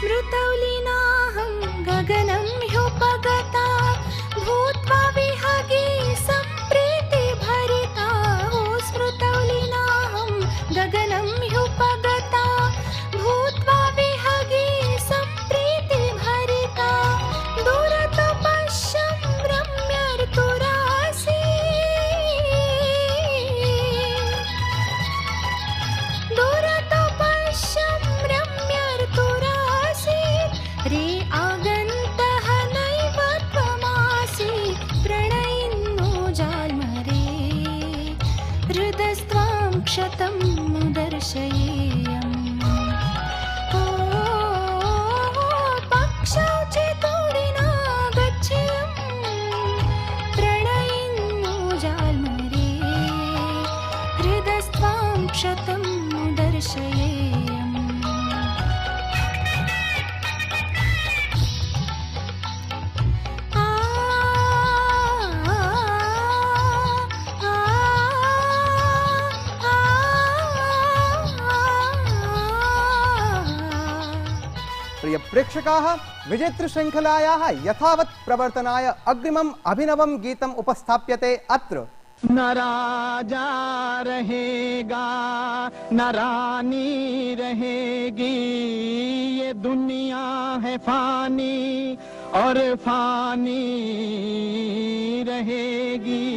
स्मृतौलिनाहं गगनं ह्युपगता भूत्वा विहगे सम्प्रीतिभरिता स्मृतौलिनाहं गगनं ह्युपगता भूत्वा विहगे सम्प्रीतिभरिता दूरतो पश्यं रम्यर्तुरासि दूरतो पश्यं रम्यर्तुरासि रे आगन्तः नैव त्वमासि प्रणयिन्नो जाल्मरे हृदस्त्वां क्षतं दर्शयेयम् पक्षौ चेतोडिना गच्छेयम् प्रणयिन्नो जाल्मरे हृदस्त्वां क्षतं दर्शयेयम् प्रिय प्रेक्षकाः, विजेतृ श्रृंखलायाः यथावत् प्रवर्तनाय अग्रिमम् अभिनवं गीतम् उपस्थाप्यते अत्र। न राजा रहेगा न रानी रहेगी, ये दुनिया है फानी और फानी रहेगी।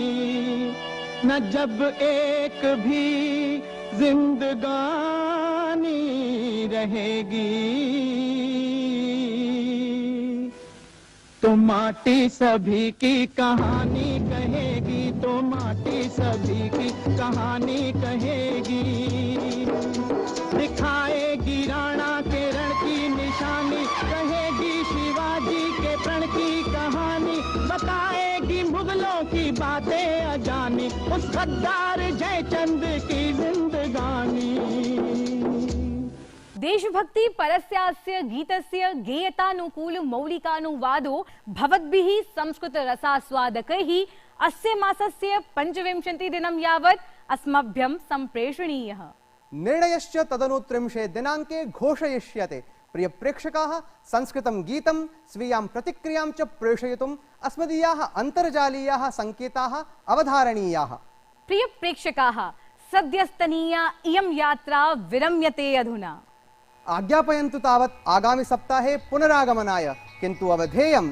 न जब एक भी जिंदगानी रहेगी, तो माटी सभी की कहानी कहेगी, तो माटी सभी की कहानी कहेगी। दिखाएगी राणा के रण की निशानी, कहेगी शिवाजी के प्रण की कहानी, बताएगी मुगलों की बातें अजानी, उस गद्दार जयचंद की जिंदगानी। देशभक्ति परस्यास्य गीतस्य गेयतानुकूल मौलिकानुवादो भवद्भिः संस्कृत रसास्वादकैः अस्य मासस्य 25 दिनं यावत् अस्मभ्यं सम्प्रेषणीयः। निर्णयश्च तदनु 30 दिनाङ्के घोषयिष्यते। प्रिय प्रेक्षकाः, संस्कृतं गीतं स्वीयां प्रतिक्रियां च प्रेषयितुम् अस्मदीयाः अन्तर्जालीयाः सङ्केताः अवधारणीयाः। प्रिय प्रेक्षकाः, सद्यस्तनीया इयं यात्रा विरम्यते अधुना। आज्ञापयन्तु तावत् आगामि सप्ताहे पुनरागमनाय, किन्तु अवधेयं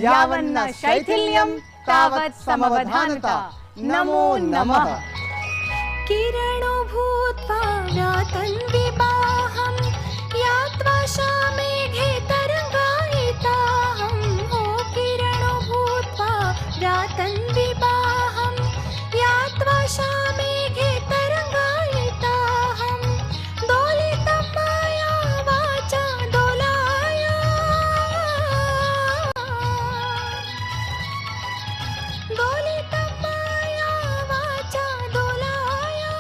यावन्न शैथिल्यं तावत् समवधानता। नमो नमः। किरणो भूत्वा व्यातन् विवाहं यात्वा शामेघे तरङ्गायिताहं किरणो भूत्वा व्यातन् विवाहं यात्वा शामेघे तरङ्गायिताहं दोलितं माया वाचा दोलाया दोलितं माया वाचा दोलाया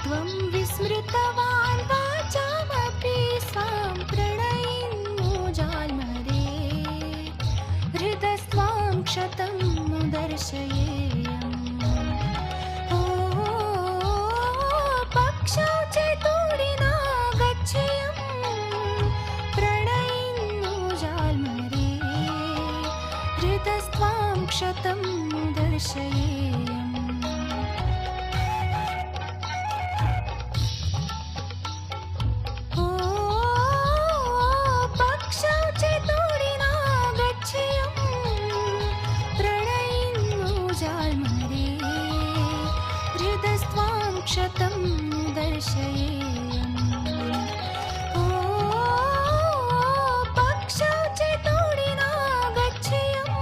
त्वं विस्मृतवान् वाचामपि Swan प्रणयिन्नो जाल्मरे हृदस्त्वां क्षतं दर्शयेयम् पक्षौ चेतोडिना गच्छेयम् प्रणयिन्नो जाल्मरे हृदस्त्वां क्षतं दर्शयेयम् पक्षौ चेतोडिना गच्छेयम् प्रणयिन्नो जाल्मरे हृदस्त्वां क्षतं दर्शयेयम् पक्षौ चेतोडिना गच्छेयम्।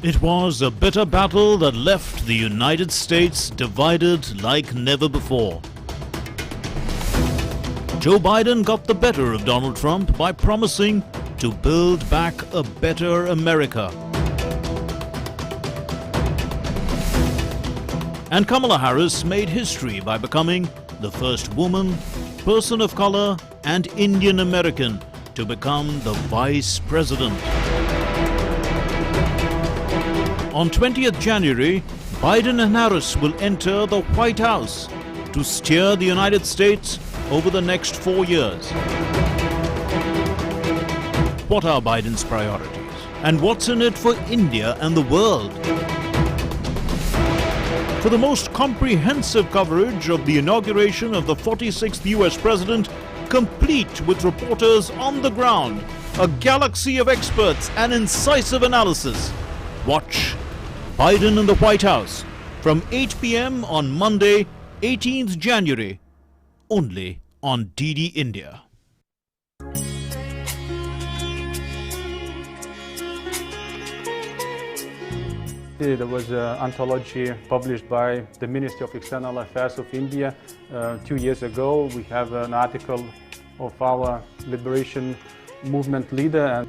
It was a bitter battle that left the United States divided like never before. Joe Biden got the better of Donald Trump by promising to build back a better America. And Kamala Harris made history by becoming the first woman, person of color, and Indian American to become the vice president. On 20th January, Biden and Harris will enter the White House to steer the United States over the next 4 years. What are Biden's priorities? And what's in it for India and the world? For the most comprehensive coverage of the inauguration of the 46th US President, complete with reporters on the ground, a galaxy of experts and incisive analysis, watch Biden in the White House from 8 p.m. on Monday, 18th January, only on DD India. There was an anthology published by the Ministry of External Affairs of India 2 years ago. We have an article of our liberation movement leader, and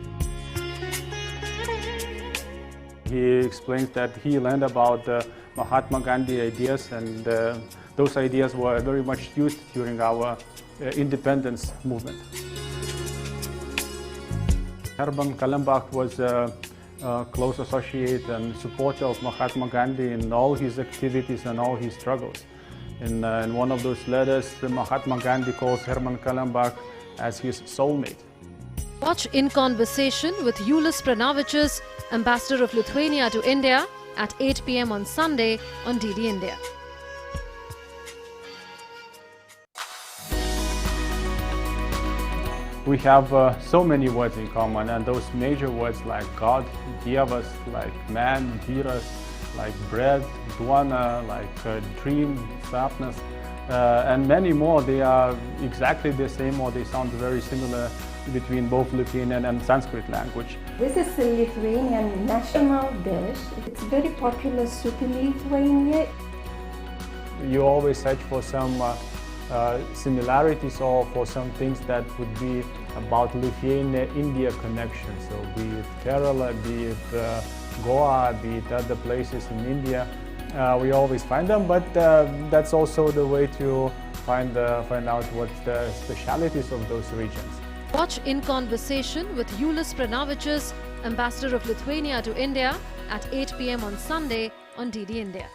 he explains that he learned about Mahatma Gandhi ideas, and those ideas were very much used during our independence movement. Herman Kallenbach was a close associate and supporter of Mahatma Gandhi in all his activities and all his struggles. In one of those letters, Mahatma Gandhi calls Herman Kallenbach as his soulmate. Watch In Conversation with Julius Pranavichus, Ambassador of Lithuania to India, at 8 p.m. on Sunday on DD India. We have so many words in common, and those major words like God, Dievas, like man, Vyras, like bread, Duona, like dream, sapnas, and many more. They are exactly the same, or they sound very similar between both Lithuanian and Sanskrit language. This is a Lithuanian national dish. It's very popular soup in Lithuania. You always search for some similarities or for some things that would be about Lithuania-India connection. So be it Kerala, be it Goa, be it other places in India, we always find them, but that's also the way to find out what the specialities of those regions. Watch In Conversation with Julius Pranavichus, Ambassador of Lithuania to India, at 8 p.m. on Sunday on DD India.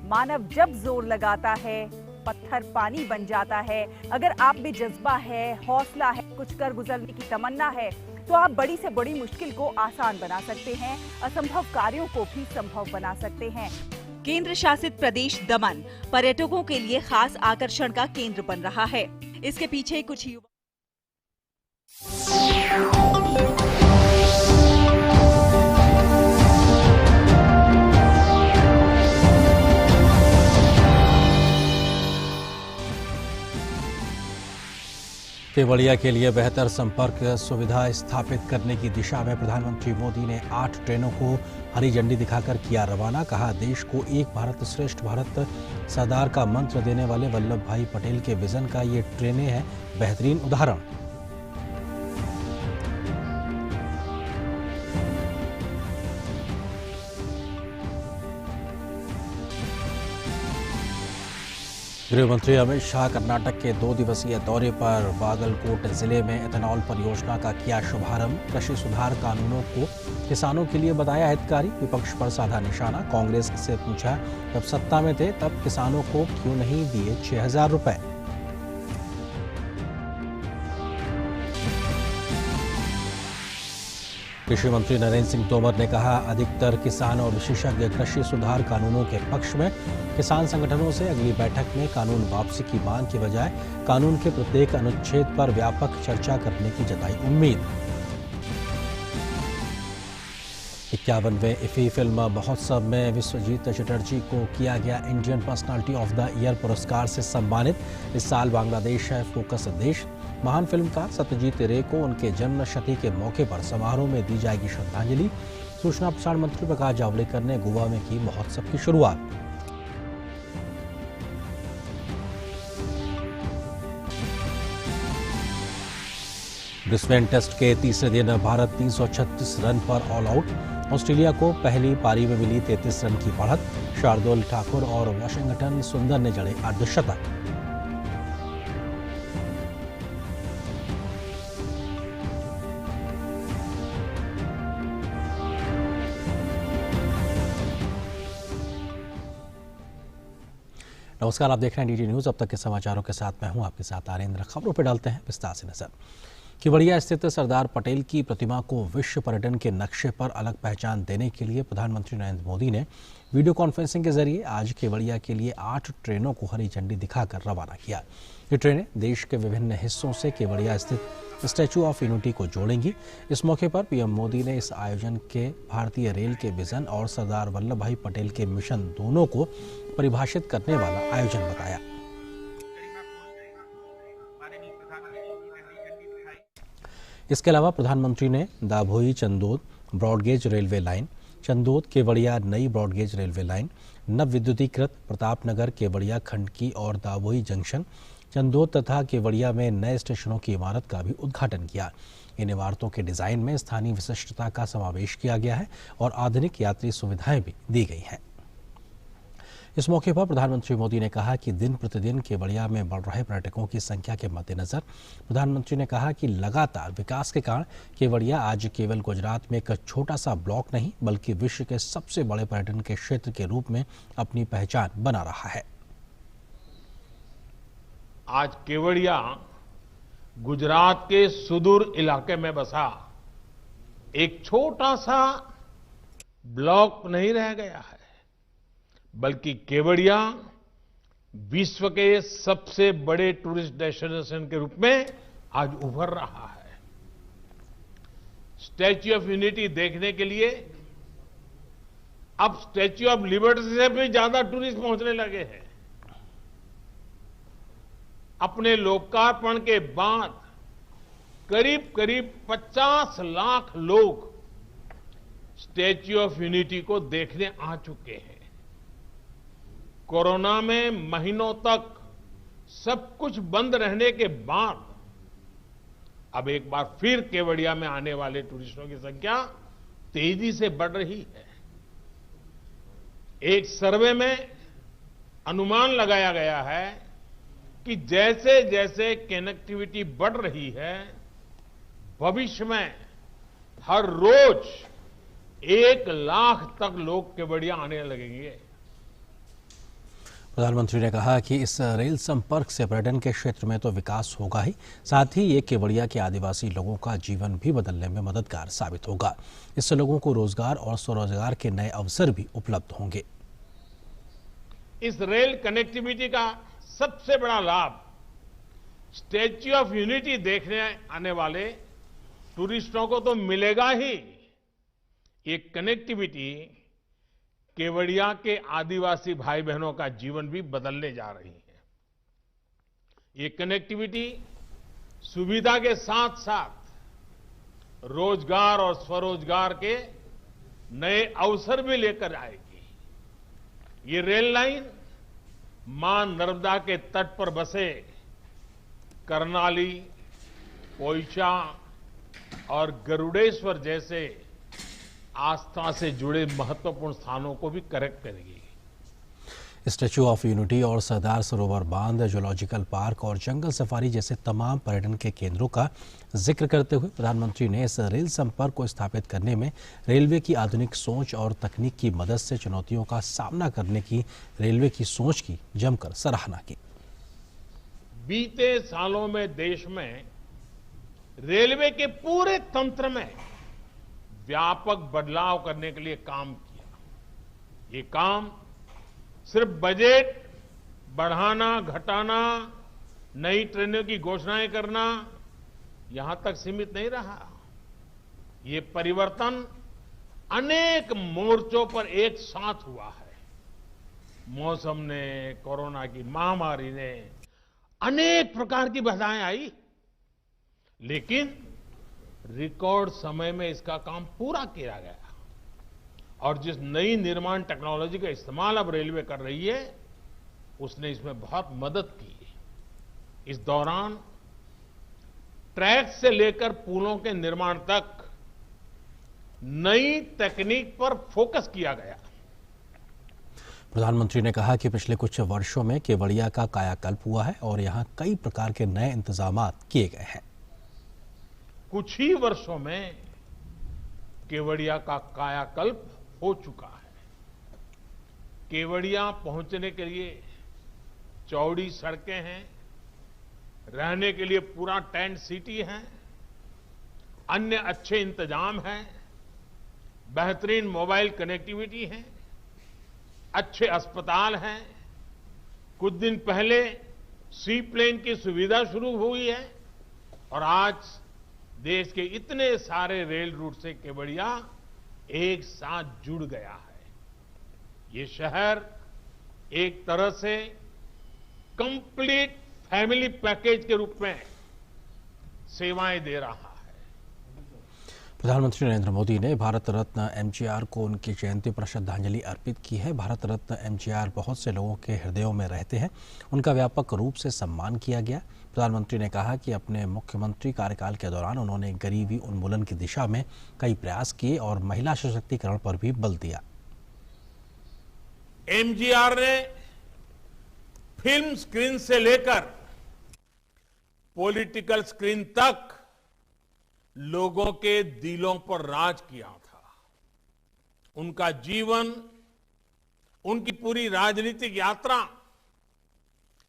मानव जब जोर लगाता है पत्थर पानी बन जाता है। अगर आप में जज्बा है, हौसला है, कुछ कर गुजरने की तमन्ना है, तो आप बड़ी से बड़ी मुश्किल को आसान बना सकते हैं, असंभव कार्यों को भी संभव बना सकते हैं। केंद्र शासित प्रदेश दमन पर्यटकों के लिए खास आकर्षण का केंद्र बन रहा है। इसके पीछे कुछ युवा केवड़िया के लिए बेहतर संपर्क सुविधा स्थापित करने की दिशा में प्रधानमंत्री मोदी ने 8 ट्रेनों को हरी झंडी दिखाकर किया रवाना। कहा, देश को एक भारत श्रेष्ठ भारत सरदार का मंत्र देने वाले वल्लभ भाई पटेल के विजन का ये ट्रेनें हैं बेहतरीन उदाहरण। गृह मंत्री अमित शाह कर्नाटक के 2 दिवसीय दौरे पर बागलकोट जिले में एथेनॉल परियोजना का किया शुभारंभ। कृषि सुधार कानूनों को किसानों के लिए बताया हितकारी। विपक्ष पर साधा निशाना। कांग्रेस से पूछा, जब सत्ता में थे तब किसानों को क्यों नहीं दिए 6,000 रुपए। कृषि मंत्री नरेंद्र सिंह तोमर ने कहा, अधिकतर किसान और विशेषज्ञ कृषि सुधार कानूनों के पक्ष में। किसान संगठनों से अगली बैठक में कानून वापसी की मांग के बजाय कानून के प्रत्येक अनुच्छेद पर व्यापक चर्चा करने की जताई उम्मीद। 51वें इफ़ी फिल्म महोत्सव में विश्वजीत चटर्जी को किया गया Indian personality of the year पुरस्कार से सम्मानित। इस साल बांग्लादेश है फोकस देश। महान फिल्मकार सत्यजीत रे को उनके जन्म शती के मौके पर समारोह में दी जाएगी श्रद्धांजलि। सूचना प्रसारण मंत्री प्रकाश जावड़ेकर ने गोवा में की महोत्सव की शुरुआत। ब्रिस्बेन टेस्ट के तीसरे दिन भारत 336 रन पर ऑल आउट। ऑस्ट्रेलिया को पहली पारी में मिली 33 रन की बढ़त। शार्दुल ठाकुर और वाशिंगटन सुंदर ने जड़े अर्धशतक। नमस्कार, आप देख रहे हैं डीडी न्यूज। अब तक के समाचारों के साथ मैं हूं आपके साथ आरेंद्र। खबरों पर डालते हैं विस्तार से नजर। केवड़िया स्थित सरदार पटेल की प्रतिमा को विश्व पर्यटन के नक्शे पर अलग पहचान देने के लिए प्रधानमंत्री नरेंद्र मोदी ने वीडियो कॉन्फ्रेंसिंग के जरिए आज केवड़िया के लिए 8 ट्रेनों को हरी झंडी दिखाकर रवाना किया। ये ट्रेनें देश के विभिन्न हिस्सों से केवड़िया स्थित स्टैच्यू ऑफ यूनिटी को जोड़ेंगी। इस मौके पर पीएम मोदी ने इस आयोजन के भारतीय रेल के विजन और सरदार वल्लभ भाई पटेल के मिशन दोनों को परिभाषित करने वाला आयोजन बताया। इसके अलावा प्रधानमंत्री ने Dabhoi Chandod broad gauge railway line, Chandod Kevadia नई ब्रॉडगेज रेलवे लाइन, नव विद्युतीकृत प्रतापनगर केवड़िया खंड की और दाभोई जंक्शन, चंदोद तथा केवड़िया में नए स्टेशनों की इमारत का भी उद्घाटन किया। इन इमारतों के डिजाइन में स्थानीय विशिष्टता का समावेश किया गया है और आधुनिक यात्री सुविधाएं भी दी गई हैं। इस मौके पर प्रधानमंत्री मोदी ने कहा कि दिन प्रतिदिन केवड़िया में बढ़ रहे पर्यटकों की संख्या के मद्देनजर प्रधानमंत्री ने कहा कि लगातार विकास के कारण केवड़िया आज केवल गुजरात में एक छोटा सा ब्लॉक नहीं बल्कि विश्व के सबसे बड़े पर्यटन के क्षेत्र के रूप में अपनी पहचान बना रहा है। आज केवड़िया गुजरात के सुदूर इलाके में बसा एक छोटा सा ब्लॉक नहीं रह गया है, बल्कि केवड़िया विश्व के सबसे बड़े टूरिस्ट डेस्टिनेशन के रूप में आज उभर रहा है। स्टैच्यू ऑफ यूनिटी देखने के लिए अब स्टैच्यू ऑफ लिबर्टी से भी ज्यादा टूरिस्ट पहुंचने लगे हैं। अपने लोकार्पण के बाद करीब करीब 50 लाख लोग स्टैच्यू ऑफ यूनिटी को देखने आ चुके हैं। कोरोना में महीनों तक सब कुछ बंद रहने के बाद अब एक बार फिर केवड़िया में आने वाले टूरिस्टों की संख्या तेजी से बढ़ रही है। एक सर्वे में अनुमान लगाया गया है कि जैसे जैसे कनेक्टिविटी बढ़ रही है, भविष्य में हर रोज 1 लाख तक लोग केवड़िया आने लगेंगे। प्रधानमंत्री ने कहा कि इस रेल संपर्क से पर्यटन के क्षेत्र में तो विकास होगा ही, साथ ही ये केवड़िया के आदिवासी लोगों का जीवन भी बदलने में मददगार साबित होगा। इससे लोगों को रोजगार और स्वरोजगार के नए अवसर भी उपलब्ध होंगे। इस रेल कनेक्टिविटी का सबसे बड़ा लाभ स्टैच्यू ऑफ यूनिटी देखने आने वाले टूरिस्टों को तो मिलेगा ही। ये कनेक्टिविटी केवड़िया के आदिवासी भाई बहनों का जीवन भी बदलने जा रही है। ये कनेक्टिविटी सुविधा के साथ साथ रोजगार और स्वरोजगार के नए अवसर भी लेकर आएगी। ये रेल लाइन मां नर्मदा के तट पर बसे करनाली, पोइचा और गरुड़ेश्वर जैसे आस्था से जुड़े महत्वपूर्ण स्थानों को भी कनेक्ट करेगी। स्टैच्यू ऑफ यूनिटी और सरदार सरोवर बांध, जूलॉजिकल पार्क और जंगल सफारी जैसे तमाम पर्यटन के केंद्रों का जिक्र करते हुए प्रधानमंत्री ने इस रेल संपर्क को स्थापित करने में रेलवे की आधुनिक सोच और तकनीक की मदद से चुनौतियों का सामना करने की रेलवे की सोच की जमकर सराहना की। बीते सालों में देश में रेलवे के पूरे तंत्र में व्यापक बदलाव करने के लिए काम किया। ये काम सिर्फ बजट बढ़ाना, घटाना, नई ट्रेनों की घोषणाएं करना यहां तक सीमित नहीं रहा। ये परिवर्तन अनेक मोर्चों पर एक साथ हुआ है। मौसम ने, कोरोना की महामारी ने, अनेक प्रकार की बाधाएं आई, लेकिन रिकॉर्ड समय में इसका काम पूरा किया गया। और जिस नई निर्माण टेक्नोलॉजी का इस्तेमाल अब रेलवे कर रही है, उसने इसमें बहुत मदद की। इस दौरान ट्रैक से लेकर पुलों के निर्माण तक नई तकनीक पर फोकस किया गया। प्रधानमंत्री ने कहा कि पिछले कुछ वर्षों में केवड़िया का कायाकल्प हुआ है और यहाँ कई प्रकार के नए इंतजाम किए गए हैं। कुछ ही वर्षों में केवड़िया का कायाकल्प हो चुका है। केवड़िया पहुंचने के लिए चौड़ी सड़कें हैं, रहने के लिए पूरा टेंट सिटी है, अन्य अच्छे इंतजाम हैं, बेहतरीन मोबाइल कनेक्टिविटी है, अच्छे अस्पताल हैं। कुछ दिन पहले सी प्लेन की सुविधा शुरू हुई है और आज देश के इतने सारे रेल रूट से केवड़िया एक साथ जुड़ गया है। ये शहर एक तरह से कंप्लीट फैमिली पैकेज के रूप में सेवाएं दे रहा है। प्रधानमंत्री नरेंद्र मोदी ने भारत रत्न एमजीआर को उनकी जयंती पर श्रद्धांजलि अर्पित की है। भारत रत्न एमजीआर बहुत से लोगों के हृदयों में रहते हैं, उनका व्यापक रूप से सम्मान किया गया। प्रधानमंत्री ने कहा कि अपने मुख्यमंत्री कार्यकाल के दौरान उन्होंने गरीबी उन्मूलन की दिशा में कई प्रयास किए और महिला सशक्तिकरण पर भी बल दिया। एमजीआर ने फिल्म स्क्रीन से लेकर पॉलिटिकल स्क्रीन तक लोगों के दिलों पर राज किया था। उनका जीवन, उनकी पूरी राजनीतिक यात्रा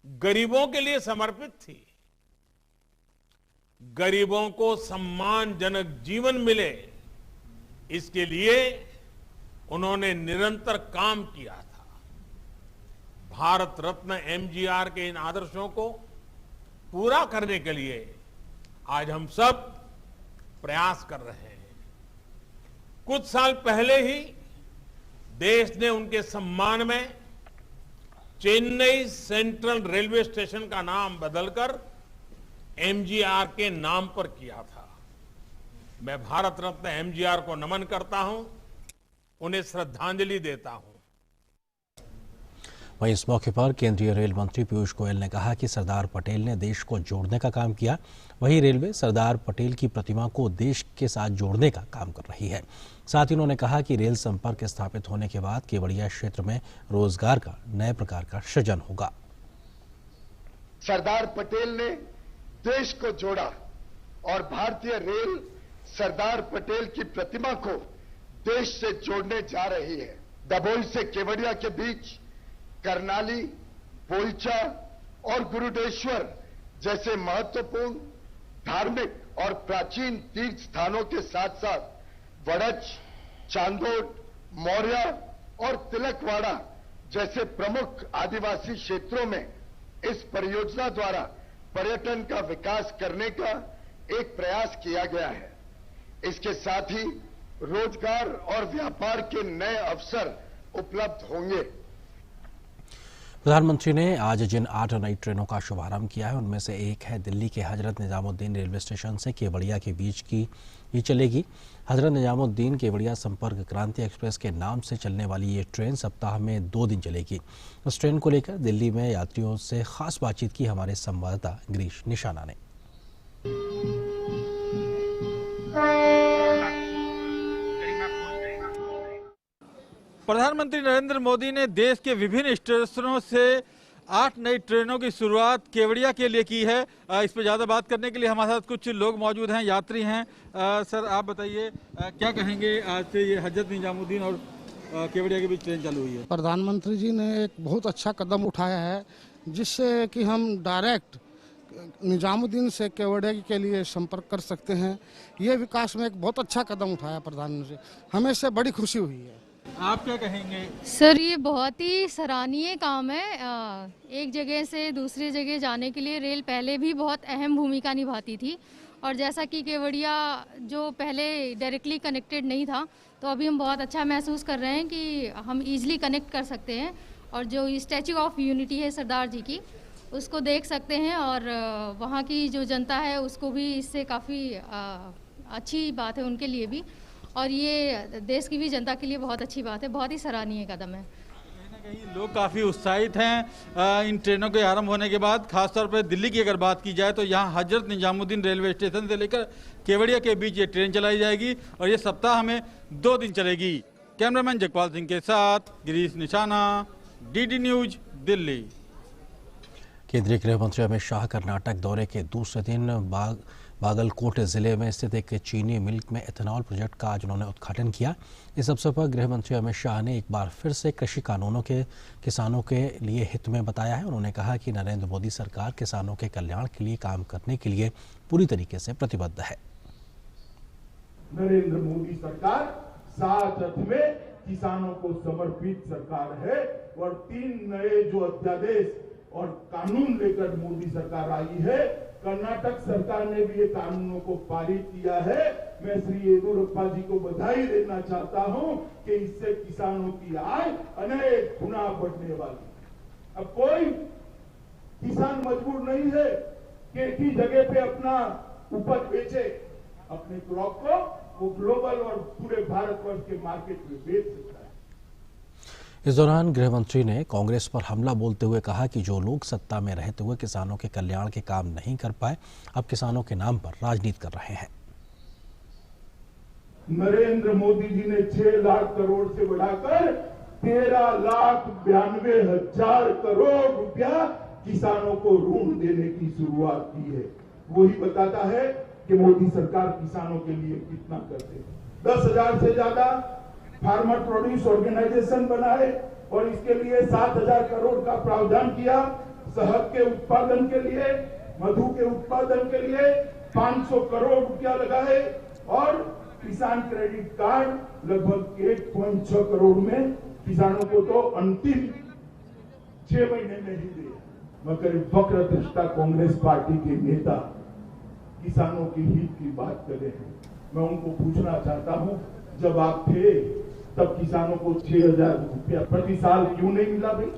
गरीबों के लिए समर्पित थी। गरीबों को सम्मानजनक जीवन मिले, इसके लिए उन्होंने निरंतर काम किया था। भारत रत्न एमजीआर के इन आदर्शों को पूरा करने के लिए आज हम सब प्रयास कर रहे हैं। कुछ साल पहले ही देश ने उनके सम्मान में चेन्नई सेंट्रल रेलवे स्टेशन का नाम बदलकर एमजीआर के नाम पर किया था। मैं भारत रत्न एमजीआर को नमन करता हूं, उन्हें श्रद्धांजलि देता हूं। वहीं इस मौके पर केंद्रीय रेल मंत्री पीयूष गोयल ने कहा कि सरदार पटेल ने देश को जोड़ने का काम किया। वहीं रेलवे सरदार पटेल की प्रतिमा को देश के साथ जोड़ने का काम कर रही है। साथ ही उन्होंने कहा कि रेल संपर्क स्थापित होने के बाद केवड़िया क्षेत्र में रोजगार का नए प्रकार का सृजन होगा। सरदार पटेल ने देश को जोड़ा और भारतीय रेल सरदार पटेल की प्रतिमा को देश से जोड़ने जा रही है। दभोई से केवड़िया के बीच करनाली, पोलचा और गुरुदेश्वर जैसे महत्वपूर्ण धार्मिक और प्राचीन तीर्थ स्थानों के साथ साथ वड़च, चांदोद, मौर्य और तिलकवाड़ा जैसे प्रमुख आदिवासी क्षेत्रों में इस परियोजना द्वारा पर्यटन का विकास करने का एक प्रयास किया गया है। इसके साथ ही रोजगार और व्यापार के नए अवसर उपलब्ध होंगे। प्रधानमंत्री ने आज जिन 8 नई ट्रेनों का शुभारंभ किया है उनमें से एक है दिल्ली के हजरत निजामुद्दीन रेलवे स्टेशन से केवड़िया के बीच की ये चलेगी। हजरत निजामुद्दीन केवड़िया संपर्क क्रांति एक्सप्रेस के नाम से चलने वाली ये ट्रेन सप्ताह में 2 दिन चलेगी। इस ट्रेन को लेकर दिल्ली में यात्रियों से खास बातचीत की हमारे संवाददाता गिरीश निशाना ने। प्रधानमंत्री नरेंद्र मोदी ने देश के विभिन्न स्टेशनों से 8 नई ट्रेनों की शुरुआत केवड़िया के लिए की है। इस पर ज़्यादा बात करने के लिए हमारे साथ कुछ लोग मौजूद हैं, यात्री हैं। सर आप बताइए क्या कहेंगे, आज से ये हजरत निजामुद्दीन और केवड़िया के बीच ट्रेन चालू हुई है। प्रधानमंत्री जी ने एक बहुत अच्छा कदम उठाया है जिससे कि हम डायरेक्ट निजामुद्दीन से केवड़िया के लिए संपर्क कर सकते हैं। ये विकास में एक बहुत अच्छा कदम उठाया प्रधानमंत्री, हमें इससे बड़ी खुशी हुई है। आप क्या कहेंगे? सर ये बहुत ही सराहनीय काम है। एक जगह से दूसरी जगह जाने के लिए रेल पहले भी बहुत अहम भूमिका निभाती थी और जैसा कि केवड़िया जो पहले डायरेक्टली कनेक्टेड नहीं था तो अभी हम बहुत अच्छा महसूस कर रहे हैं कि हम ईजिली कनेक्ट कर सकते हैं और जो स्टैच्यू ऑफ यूनिटी है सरदार जी की, उसको देख सकते हैं और वहाँ की जो जनता है उसको भी इससे काफ़ी अच्छी बात है उनके लिए भी, और ये देश की भी जनता के लिए बहुत अच्छी बात है, बहुत ही सराहनीय कदम है। कहीं लोग काफ़ी उत्साहित हैं इन ट्रेनों के आरंभ होने के बाद। खासतौर पर दिल्ली की अगर बात की जाए तो यहाँ हजरत निजामुद्दीन रेलवे स्टेशन से लेकर केवड़िया के बीच ये ट्रेन चलाई जाएगी और ये सप्ताह में 2 दिन चलेगी। कैमरामैन जगपाल सिंह के साथ गिरीश निशाना, डीडी न्यूज, दिल्ली। केंद्रीय गृह मंत्री अमित शाह कर्नाटक दौरे के दूसरे दिन बागलकोट जिले में स्थित एक चीनी मिल में एथेनॉल प्रोजेक्ट का आज उन्होंने उद्घाटन किया। इस अवसर पर गृह मंत्री अमित शाह ने एक बार फिर से कृषि कानूनों के किसानों के लिए हित में बताया है। उन्होंने कहा कि नरेंद्र मोदी सरकार किसानों के कल्याण के लिए काम करने के लिए पूरी तरीके से प्रतिबद्ध है। नरेंद्र मोदी सरकार 7 अर्थ में किसानों को समर्पित सरकार है और 3 नए जो अध्यादेश और कानून लेकर मोदी सरकार आई है, कर्नाटक सरकार ने भी ये कानूनों को पारित किया है। मैं श्री येदियुरप्पा जी को बधाई देना चाहता हूं कि इससे किसानों की आय अनेक गुना बढ़ने वाली। अब कोई किसान मजबूर नहीं है कि एक ही जगह पे अपना उपज बेचे, अपने क्रॉप को वो ग्लोबल और पूरे भारतवर्ष के मार्केट में बेच सकता है। इस दौरान गृह मंत्री ने कांग्रेस पर हमला बोलते हुए कहा कि जो लोग सत्ता में रहते हुए किसानों के कल्याण के काम नहीं कर पाए, अब किसानों के नाम पर राजनीति कर रहे हैं। नरेंद्र मोदी जी ने 6 लाख करोड़ से बढ़ाकर 13,92,000 करोड़ रुपया किसानों को ऋण देने की शुरुआत की है। वही बताता है कि मोदी सरकार किसानों के लिए कितना करते हैं। 10,000 से ज्यादा फार्मर प्रोड्यूस ऑर्गेनाइजेशन बनाए और इसके लिए 7,000 करोड़ का प्रावधान किया। शहद के उत्पादन के लिए, मधु के उत्पादन के लिए 500 करोड़ रुपया लगाए और किसान क्रेडिट कार्ड लगभग 1.6 करोड़ में किसानों को तो अंतिम 6 महीने में ही दिया। मगर वक्र दृष्टा कांग्रेस पार्टी के नेता किसानों की हित की बात कर रहे हैं। मैं उनको पूछना चाहता हूं, जब आप थे तब किसानों को 6,000 रुपया प्रति साल क्यों नहीं मिला भाई?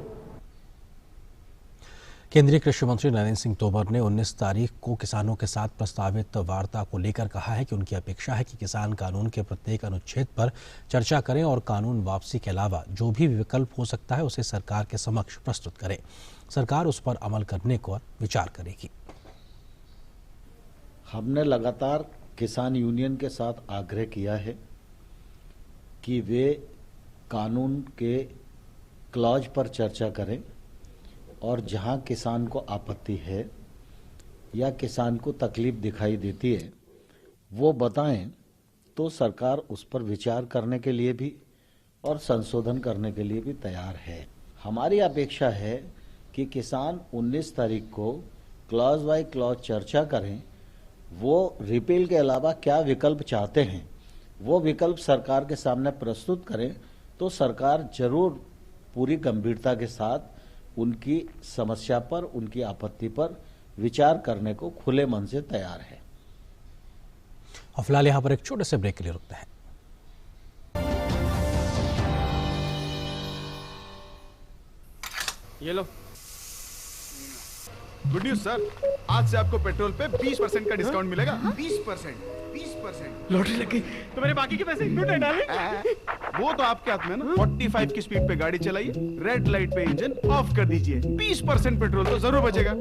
केंद्रीय कृषि मंत्री नरेंद्र सिंह तोमर ने 19 तारीख को किसानों के साथ प्रस्तावित वार्ता को लेकर कहा है कि उनकी अपेक्षा है कि किसान कानून के प्रत्येक अनुच्छेद पर चर्चा करें और कानून वापसी के अलावा जो भी विकल्प हो सकता है उसे सरकार के समक्ष प्रस्तुत करें। सरकार उस पर अमल करने को विचार करेगी। हमने लगातार किसान यूनियन के साथ आग्रह किया है कि वे कानून के क्लॉज पर चर्चा करें और जहां किसान को आपत्ति है या किसान को तकलीफ दिखाई देती है वो बताएं, तो सरकार उस पर विचार करने के लिए भी और संशोधन करने के लिए भी तैयार है। हमारी अपेक्षा है कि किसान 19 तारीख को क्लॉज बाय क्लॉज चर्चा करें, वो रिपील के अलावा क्या विकल्प चाहते हैं वो विकल्प सरकार के सामने प्रस्तुत करें, तो सरकार जरूर पूरी गंभीरता के साथ उनकी समस्या पर, उनकी आपत्ति पर विचार करने को खुले मन से तैयार है। और फिलहाल यहां पर एक छोटे से ब्रेक के लिए रुकते हैं। ये लो। गुड न्यूज सर, आज से आपको पेट्रोल पे 20% का डिस्काउंट मिलेगा। 20%। लॉटरी लग गई तो मेरे बाकी के पैसे लूटे डाले। वो तो आपके हाथ में ना। 45 की स्पीड पे गाड़ी चलाइए, रेड लाइट पे इंजन ऑफ कर दीजिए, 20% पेट्रोल तो जरूर बचेगा।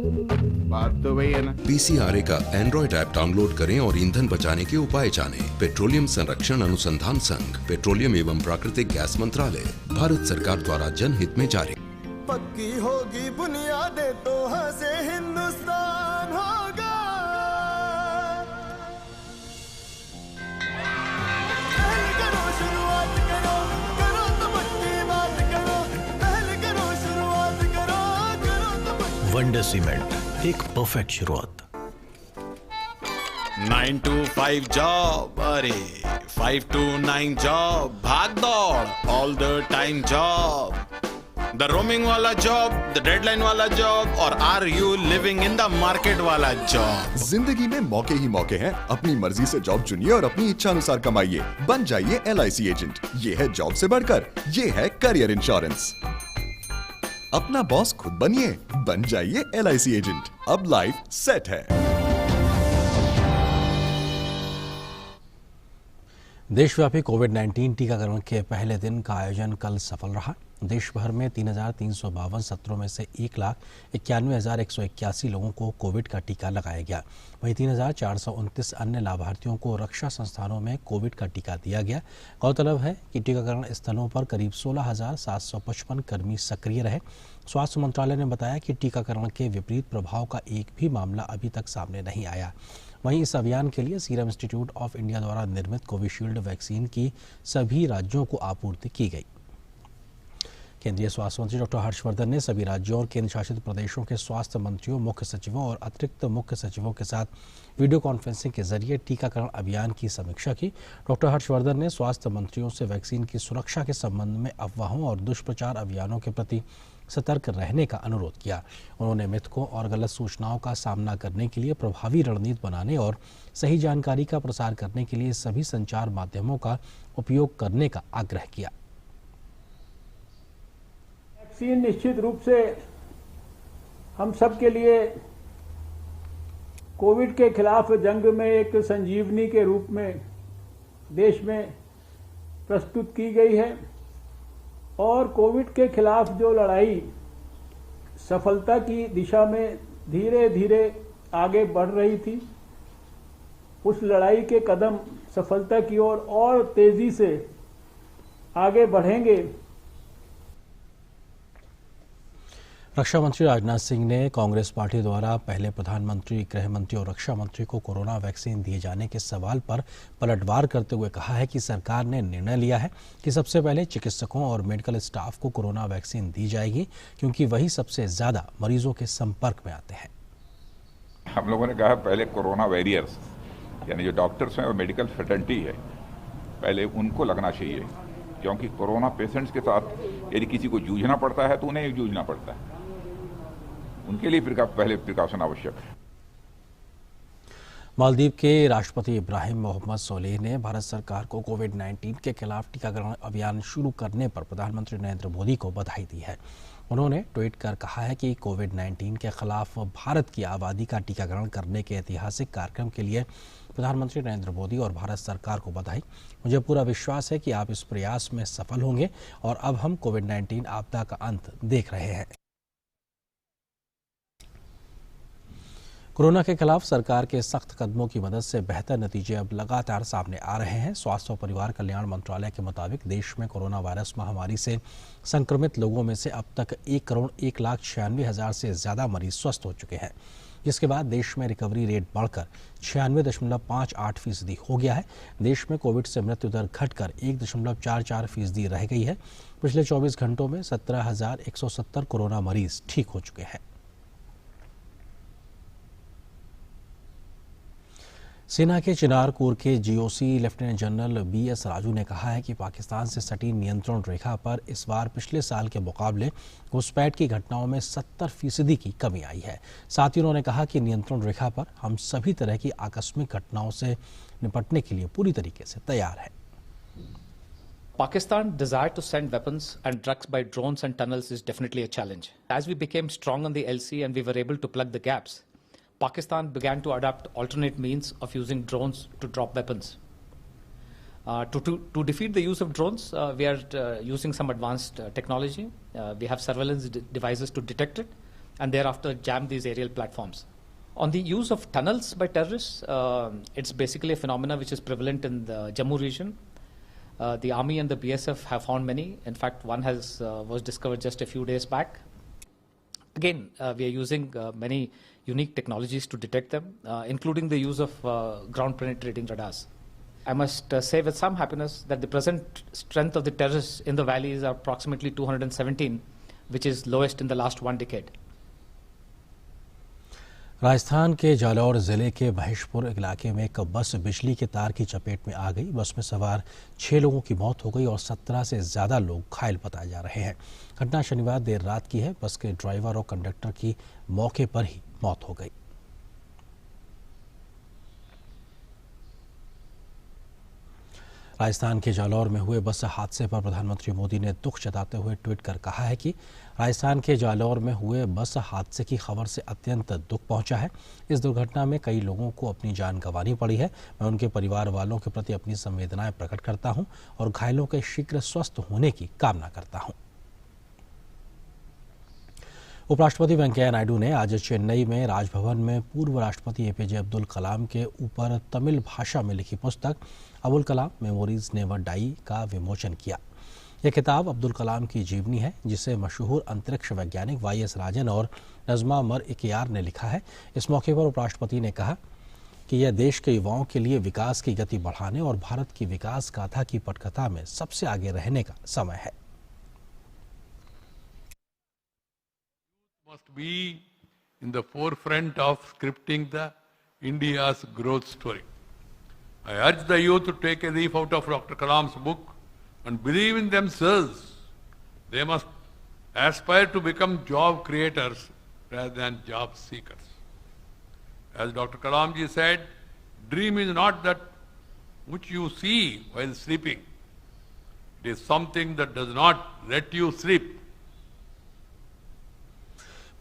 बात तो वही है ना। PCRA का एंड्रॉइड ऐप डाउनलोड करें और ईंधन बचाने के उपाय जानें। पेट्रोलियम संरक्षण अनुसंधान संघ, पेट्रोलियम एवं प्राकृतिक गैस मंत्रालय, भारत सरकार द्वारा जनहित में जारी। पक्की होगी बुनियादें तो हंसे हिंदुस्तान होगा। पहले करो शुरुआत करो, करो तो पक्की बात करो। पहले करो शुरुआत करो, करो तो पक्की। वंडर सीमेंट, एक परफेक्ट शुरुआत। 9 to 5 जॉब, अरे 5 to 9 जॉब, भाग दौड़ all the time job. The roaming वाला जॉब, द डेडलाइन वाला जॉब, और are you living in the market वाला जॉब? जिंदगी में मौके ही मौके हैं। अपनी मर्जी से जॉब चुनिए और अपनी इच्छा अनुसार कमाइए। बन जाइए LIC एजेंट। ये है जॉब से बढ़कर, ये है करियर इंश्योरेंस। अपना बॉस खुद बनिए, बन जाइए LIC एजेंट। अब लाइफ सेट है। देशव्यापी कोविड-19 टीकाकरण के पहले दिन का आयोजन कल सफल रहा। देश भर में 3,352 सत्रों में से 1,91,181 लोगों को कोविड का टीका लगाया गया। वहीं 3,429 अन्य लाभार्थियों को रक्षा संस्थानों में कोविड का टीका दिया गया। गौरतलब है कि टीकाकरण स्थलों पर करीब 16,755 कर्मी सक्रिय रहे। स्वास्थ्य मंत्रालय ने बताया कि टीकाकरण के विपरीत प्रभाव का एक भी मामला अभी तक सामने नहीं आया। वहीं इस अभियान के लिए सीरम इंस्टीट्यूट ऑफ इंडिया द्वारा निर्मित कोविशील्ड वैक्सीन की सभी राज्यों को आपूर्ति की गई। केंद्रीय स्वास्थ्य मंत्री डॉक्टर हर्षवर्धन ने सभी राज्यों और केंद्र शासित प्रदेशों के स्वास्थ्य मंत्रियों, मुख्य सचिवों और अतिरिक्त मुख्य सचिवों के साथ वीडियो कॉन्फ्रेंसिंग के जरिए टीकाकरण अभियान की समीक्षा की। डॉक्टर हर्षवर्धन ने स्वास्थ्य मंत्रियों से वैक्सीन की सुरक्षा के संबंध में अफवाहों और दुष्प्रचार अभियानों के प्रति सतर्क रहने का अनुरोध किया। उन्होंने मिथकों और गलत सूचनाओं का सामना करने के लिए प्रभावी रणनीति बनाने और सही जानकारी का प्रसार करने के लिए सभी संचार माध्यमों का उपयोग करने का आग्रह किया। वैक्सीन निश्चित रूप से हम सब के लिए कोविड के खिलाफ जंग में एक संजीवनी के रूप में देश में प्रस्तुत की गई है और कोविड के खिलाफ जो लड़ाई सफलता की दिशा में धीरे धीरे आगे बढ़ रही थी, उस लड़ाई के कदम सफलता की ओर और तेजी से आगे बढ़ेंगे। रक्षा मंत्री राजनाथ सिंह ने कांग्रेस पार्टी द्वारा पहले प्रधानमंत्री, गृह मंत्री और रक्षा मंत्री को कोरोना वैक्सीन दिए जाने के सवाल पर पलटवार करते हुए कहा है कि सरकार ने निर्णय लिया है कि सबसे पहले चिकित्सकों और मेडिकल स्टाफ को कोरोना वैक्सीन दी जाएगी, क्योंकि वही सबसे ज्यादा मरीजों के संपर्क में आते हैं। हम लोगों ने कहा पहले कोरोना वॉरियर्स यानी जो डॉक्टर्स हैं और मेडिकल फ्रेटर्निटी है, पहले उनको लगना चाहिए, क्योंकि कोरोना पेशेंट्स के साथ यदि किसी को जूझना पड़ता है तो उन्हें जूझना पड़ता है, उनके लिए पहले प्रिकॉशन आवश्यक है। मालदीव के राष्ट्रपति इब्राहिम मोहम्मद सोलेह ने भारत सरकार को कोविड-19 के खिलाफ टीकाकरण अभियान शुरू करने पर प्रधानमंत्री नरेंद्र मोदी को बधाई दी है। उन्होंने ट्वीट कर कहा है कि कोविड-19 के खिलाफ भारत की आबादी का टीकाकरण करने के ऐतिहासिक कार्यक्रम के लिए प्रधानमंत्री नरेंद्र मोदी और भारत सरकार को बधाई। मुझे पूरा विश्वास है कि आप इस प्रयास में सफल होंगे और अब हम कोविड-19 आपदा का अंत देख रहे हैं। कोरोना के खिलाफ सरकार के सख्त कदमों की मदद से बेहतर नतीजे अब लगातार सामने आ रहे हैं। स्वास्थ्य और परिवार कल्याण मंत्रालय के मुताबिक देश में कोरोना वायरस महामारी से संक्रमित लोगों में से अब तक 1,96,00,000 से ज्यादा मरीज स्वस्थ हो चुके हैं, जिसके बाद देश में रिकवरी रेट बढ़कर 96.58% हो गया है। देश में कोविड से मृत्यु दर घटकर 1.44% रह गई है। पिछले 24 घंटों में 17,170 कोरोना मरीज ठीक हो चुके हैं। सेना के चिनारपुर के GOC lieutenant general BS Raju ने कहा है कि पाकिस्तान से सटी नियंत्रण रेखा पर इस बार पिछले साल के मुकाबले घुसपैठ की घटनाओं में 70% की कमी आई है। साथ ही उन्होंने कहा कि नियंत्रण रेखा पर हम सभी तरह की आकस्मिक घटनाओं से निपटने के लिए पूरी तरीके से तैयार है। Pakistan desire to send weapons and drugs by drones and tunnels is definitely a challenge. As we became strong on the LC and we were able to plug the gaps, Pakistan began to adopt alternate means of using drones to drop weapons. To defeat the use of drones, we are using some advanced technology. We have surveillance devices to detect it and thereafter jam these aerial platforms. On the use of tunnels by terrorists, it's basically a phenomena which is prevalent in the Jammu region. The Army and the BSF have found many. In fact, one was discovered just a few days back. Again, we are using many unique technologies to detect them, including the use of ground-penetrating radars. I must say with some happiness that the present strength of the terrorists in the valley is approximately 217, which is lowest in the last 1 decade. Rajasthan के जालौर जिले के महेशपुर इलाके में एक बस बिजली के तार की चपेट में आ गई। बस में सवार 6 लोगों की मौत हो गई और 17 से ज्यादा लोग घायल बताए जा रहे हैं। घटना शनिवार देर रात की है। बस के ड्राइवर और कंडक्टर की मौके पर ही मौत हो गई। राजस्थान के जालौर में हुए बस हादसे पर प्रधानमंत्री मोदी ने दुख जताते हुए ट्वीट कर कहा है कि राजस्थान के जालौर में हुए बस हादसे की खबर से अत्यंत दुख पहुंचा है। इस दुर्घटना में कई लोगों को अपनी जान गंवानी पड़ी है। मैं उनके परिवार वालों के प्रति अपनी संवेदनाएं प्रकट करता हूं और घायलों के शीघ्र स्वस्थ होने की कामना करता हूं। उपराष्ट्रपति वेंकैया नायडू ने आज चेन्नई में राजभवन में पूर्व राष्ट्रपति एपीजे अब्दुल कलाम के ऊपर तमिल भाषा में लिखी पुस्तक Abul Kalam memories never die का विमोचन किया। यह किताब अब्दुल कलाम की जीवनी है, जिसे मशहूर अंतरिक्ष वैज्ञानिक वाईएस राजन और नजमा मर इकयार ने लिखा है। इस मौके पर उपराष्ट्रपति ने कहा कि यह देश के युवाओं के लिए विकास की गति बढ़ाने और भारत की विकास गाथा की पटकथा में सबसे आगे रहने का समय है। Must be in the forefront of scripting the India's growth story. I urge the youth to take a leaf out of Dr. Kalam's book and believe in themselves. They must aspire to become job creators rather than job seekers. As Dr. Kalam ji said, dream is not that which you see while sleeping. It is something that does not let you sleep.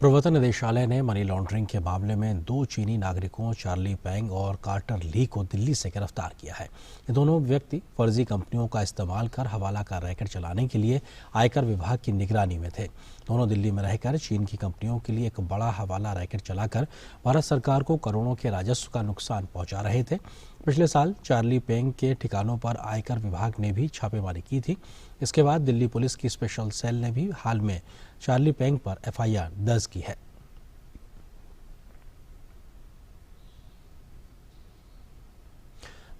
प्रवर्तन निदेशालय ने money laundering के मामले में 2 चीनी नागरिकों Charlie पेंग और quarter ली को दिल्ली से गिरफ्तार किया है। ये दोनों व्यक्ति फर्जी कंपनियों का इस्तेमाल कर हवाला का रैकेट चलाने के लिए आयकर विभाग की निगरानी में थे। दोनों दिल्ली में रहकर चीन की कंपनियों के लिए एक बड़ा हवाला रैकेट चलाकर भारत सरकार को करोड़ों के राजस्व का नुकसान पहुंचा रहे थे। पिछले साल चार्ली पेंग के ठिकानों पर आयकर विभाग ने भी छापेमारी की थी। इसके बाद दिल्ली पुलिस की स्पेशल सेल ने भी हाल में चार्ली पेंग पर एफआईआर दर्ज की है।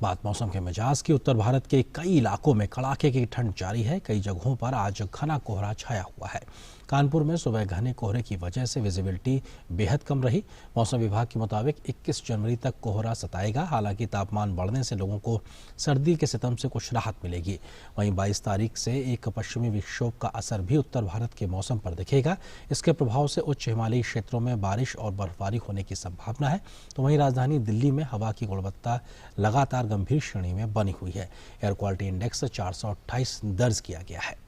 बात मौसम के मिजाज की। उत्तर भारत के कई इलाकों में कड़ाके की ठंड जारी है। कई जगहों पर आज घना कोहरा छाया हुआ है। कानपुर में सुबह घने कोहरे की वजह से विजिबिलिटी बेहद कम रही। मौसम विभाग के मुताबिक 21 जनवरी तक कोहरा सताएगा। हालांकि तापमान बढ़ने से लोगों को सर्दी के सितम से कुछ राहत मिलेगी। वहीं 22 तारीख से एक पश्चिमी विक्षोभ का असर भी उत्तर भारत के मौसम पर दिखेगा। इसके प्रभाव से उच्च हिमालयी क्षेत्रों में बारिश और बर्फबारी होने की संभावना है। तो वहीं राजधानी दिल्ली में हवा की गुणवत्ता लगातार गंभीर श्रेणी में बनी हुई है। एयर क्वालिटी इंडेक्स 428 दर्ज किया गया है।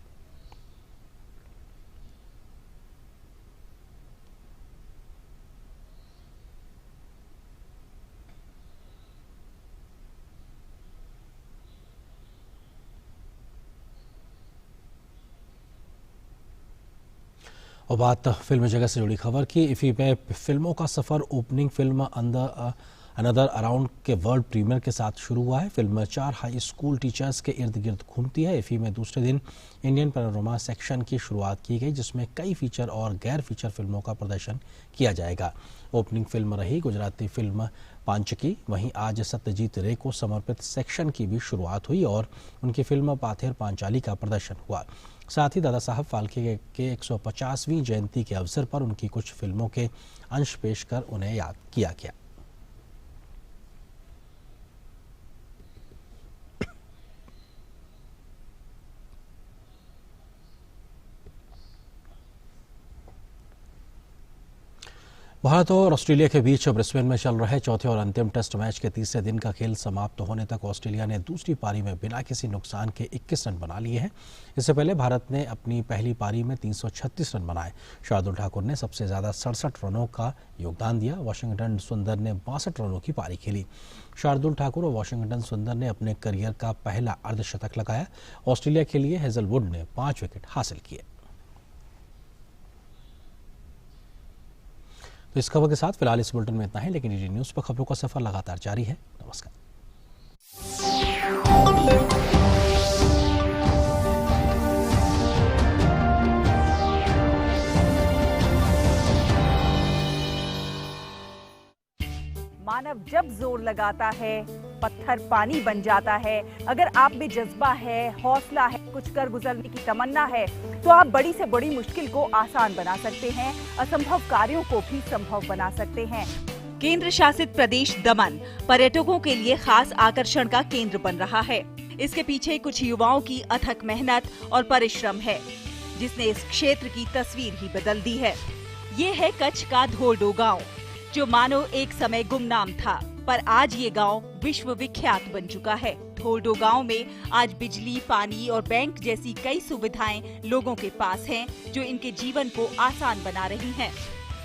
और बात फिल्म जगत से जुड़ी खबर की। इफी में फिल्मों का सफर ओपनिंग फिल्म अनदर अराउंड के वर्ल्ड प्रीमियर के साथ शुरू हुआ है। फिल्म 4 हाई स्कूल टीचर्स के इर्द गिर्द घूमती है। इफी में दूसरे दिन इंडियन पैनोरमा सेक्शन की शुरुआत की गई, जिसमें कई फीचर और गैर फीचर फिल्मों का प्रदर्शन किया जाएगा। ओपनिंग फिल्म रही गुजराती फिल्म पांचकी। वहीं आज सत्यजीत रे को समर्पित सेक्शन की भी शुरुआत हुई और उनकी फिल्म पाथेर पांचाली का प्रदर्शन हुआ। साथ ही दादा साहब फाल्के के 150वीं जयंती के अवसर पर उनकी कुछ फिल्मों के अंश पेश कर उन्हें याद किया गया। भारत और ऑस्ट्रेलिया के बीच ब्रिस्बेन में चल रहे चौथे और अंतिम टेस्ट मैच के तीसरे दिन का खेल समाप्त होने तक ऑस्ट्रेलिया ने दूसरी पारी में बिना किसी नुकसान के 21 रन बना लिए हैं। इससे पहले भारत ने अपनी पहली पारी में 336 रन बनाए। शार्दुल ठाकुर ने सबसे ज्यादा 67 रनों का योगदान दिया। वाशिंगटन सुंदर ने 62 रनों की पारी खेली। शार्दुल ठाकुर और वाशिंगटन सुंदर ने अपने करियर का पहला अर्धशतक लगाया। ऑस्ट्रेलिया के लिए हेजलवुड ने 5 विकेट हासिल किए। तो इस खबर के साथ फिलहाल इस बुलेटिन में इतना ही, लेकिन डीडी न्यूज़ पर खबरों का सफर लगातार जारी है। नमस्कार। मानव जब जोर लगाता है पत्थर पानी बन जाता है। अगर आप में जज्बा है, हौसला है, कुछ कर गुजरने की तमन्ना है, तो आप बड़ी से बड़ी मुश्किल को आसान बना सकते हैं, असंभव कार्यों को भी संभव बना सकते हैं। केंद्र शासित प्रदेश दमन पर्यटकों के लिए खास आकर्षण का केंद्र बन रहा है। इसके पीछे कुछ युवाओं की अथक मेहनत और परिश्रम है, जिसने इस क्षेत्र की तस्वीर ही बदल दी है। ये है कच्छ का धोलडो गांव, जो मानो एक समय गुमनाम था, पर आज ये गांव विश्व विख्यात बन चुका है। धोलडो गांव में आज बिजली, पानी और बैंक जैसी कई सुविधाएं लोगों के पास हैं, जो इनके जीवन को आसान बना रही हैं।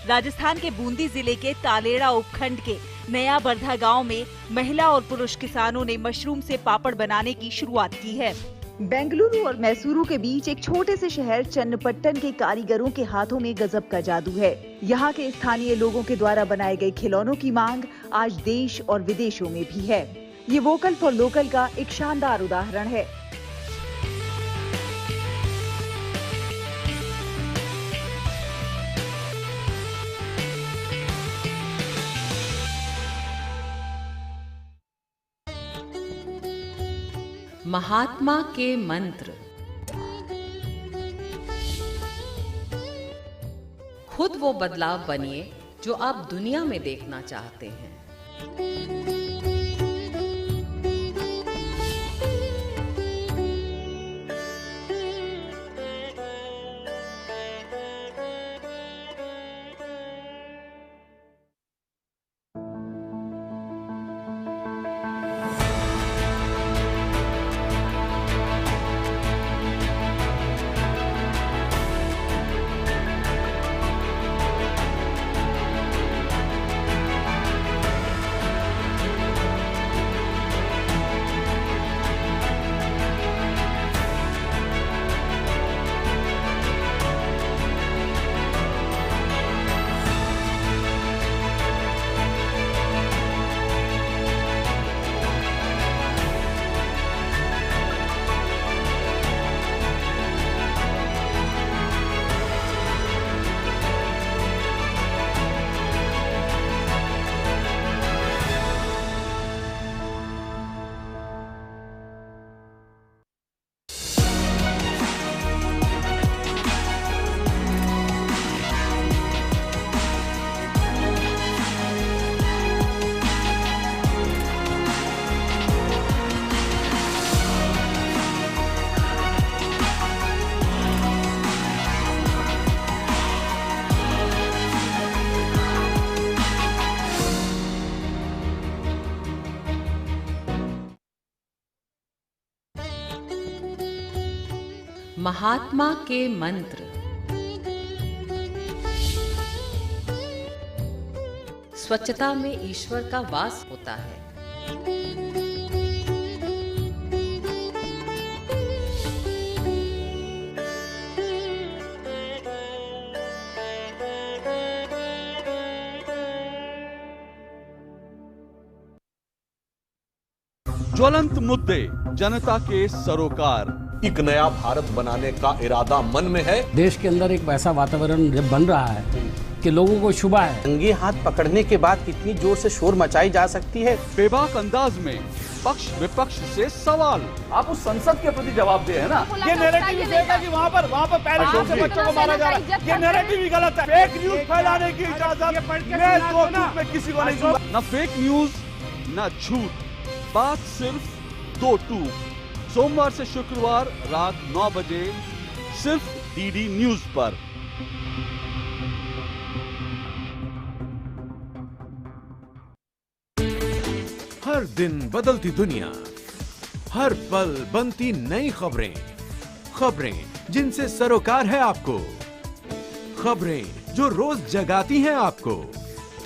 राजस्थान के बूंदी जिले के तालेड़ा उपखंड के नया बरधा गांव में महिला और पुरुष किसानों ने मशरूम से पापड़ बनाने की शुरुआत की है। बेंगलुरु और मैसूरू के बीच एक छोटे से शहर चन्नपट्टन के कारीगरों के हाथों में गजब का जादू है। यहाँ के स्थानीय लोगों के द्वारा बनाए गए खिलौनों की मांग आज देश और विदेशों में भी है। ये वोकल फॉर लोकल का एक शानदार उदाहरण है। महात्मा के मंत्र। खुद वो बदलाव बनिए जो आप दुनिया में देखना चाहते हैं। महात्मा के मंत्र। स्वच्छता में ईश्वर का वास होता है। ज्वलंत मुद्दे, जनता के सरोकार। एक नया भारत बनाने का इरादा मन में है। देश के अंदर एक वैसा वातावरण जब बन रहा है कि लोगों को शुभा है। रंगे हाथ पकड़ने के बाद कितनी जोर से शोर मचाई जा सकती है। बेबाक अंदाज में पक्ष विपक्ष से सवाल। आप उस संसद के प्रति जवाब दे है ना। ये नैरेटिव फेक है कि वहाँ पर पहले से बच्चों को मारा जा रहा है। ये नैरेटिव ही गलत है। फेक न्यूज फैलाने की इजाजत मैं दो टूक में किसी को नहीं दूंगा। न फेक न्यूज न झूठ, बात सिर्फ दो टूक। सोमवार से शुक्रवार रात 9 बजे सिर्फ डीडी न्यूज पर। हर दिन बदलती दुनिया, हर पल बनती नई खबरें, खबरें जिनसे सरोकार है आपको, खबरें जो रोज जगाती हैं आपको।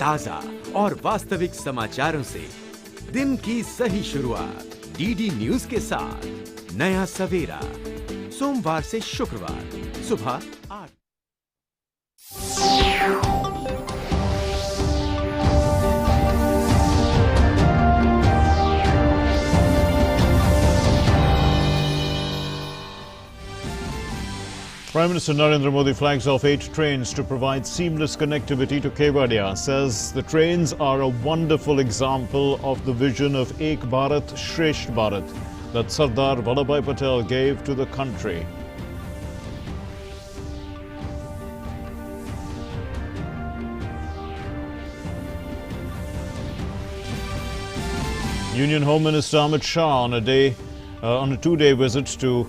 ताजा और वास्तविक समाचारों से दिन की सही शुरुआत डीडी न्यूज के साथ। नया सवेरा, सोमवार से शुक्रवार सुबह 8। Prime Minister Narendra Modi flags off 8 trains to provide seamless connectivity to Kevadia. Says the trains are a wonderful example of the vision of Ek Bharat, Shresth Bharat that Sardar Vallabhbhai Patel gave to the country. Union Home Minister Amit Shah on a two-day visit to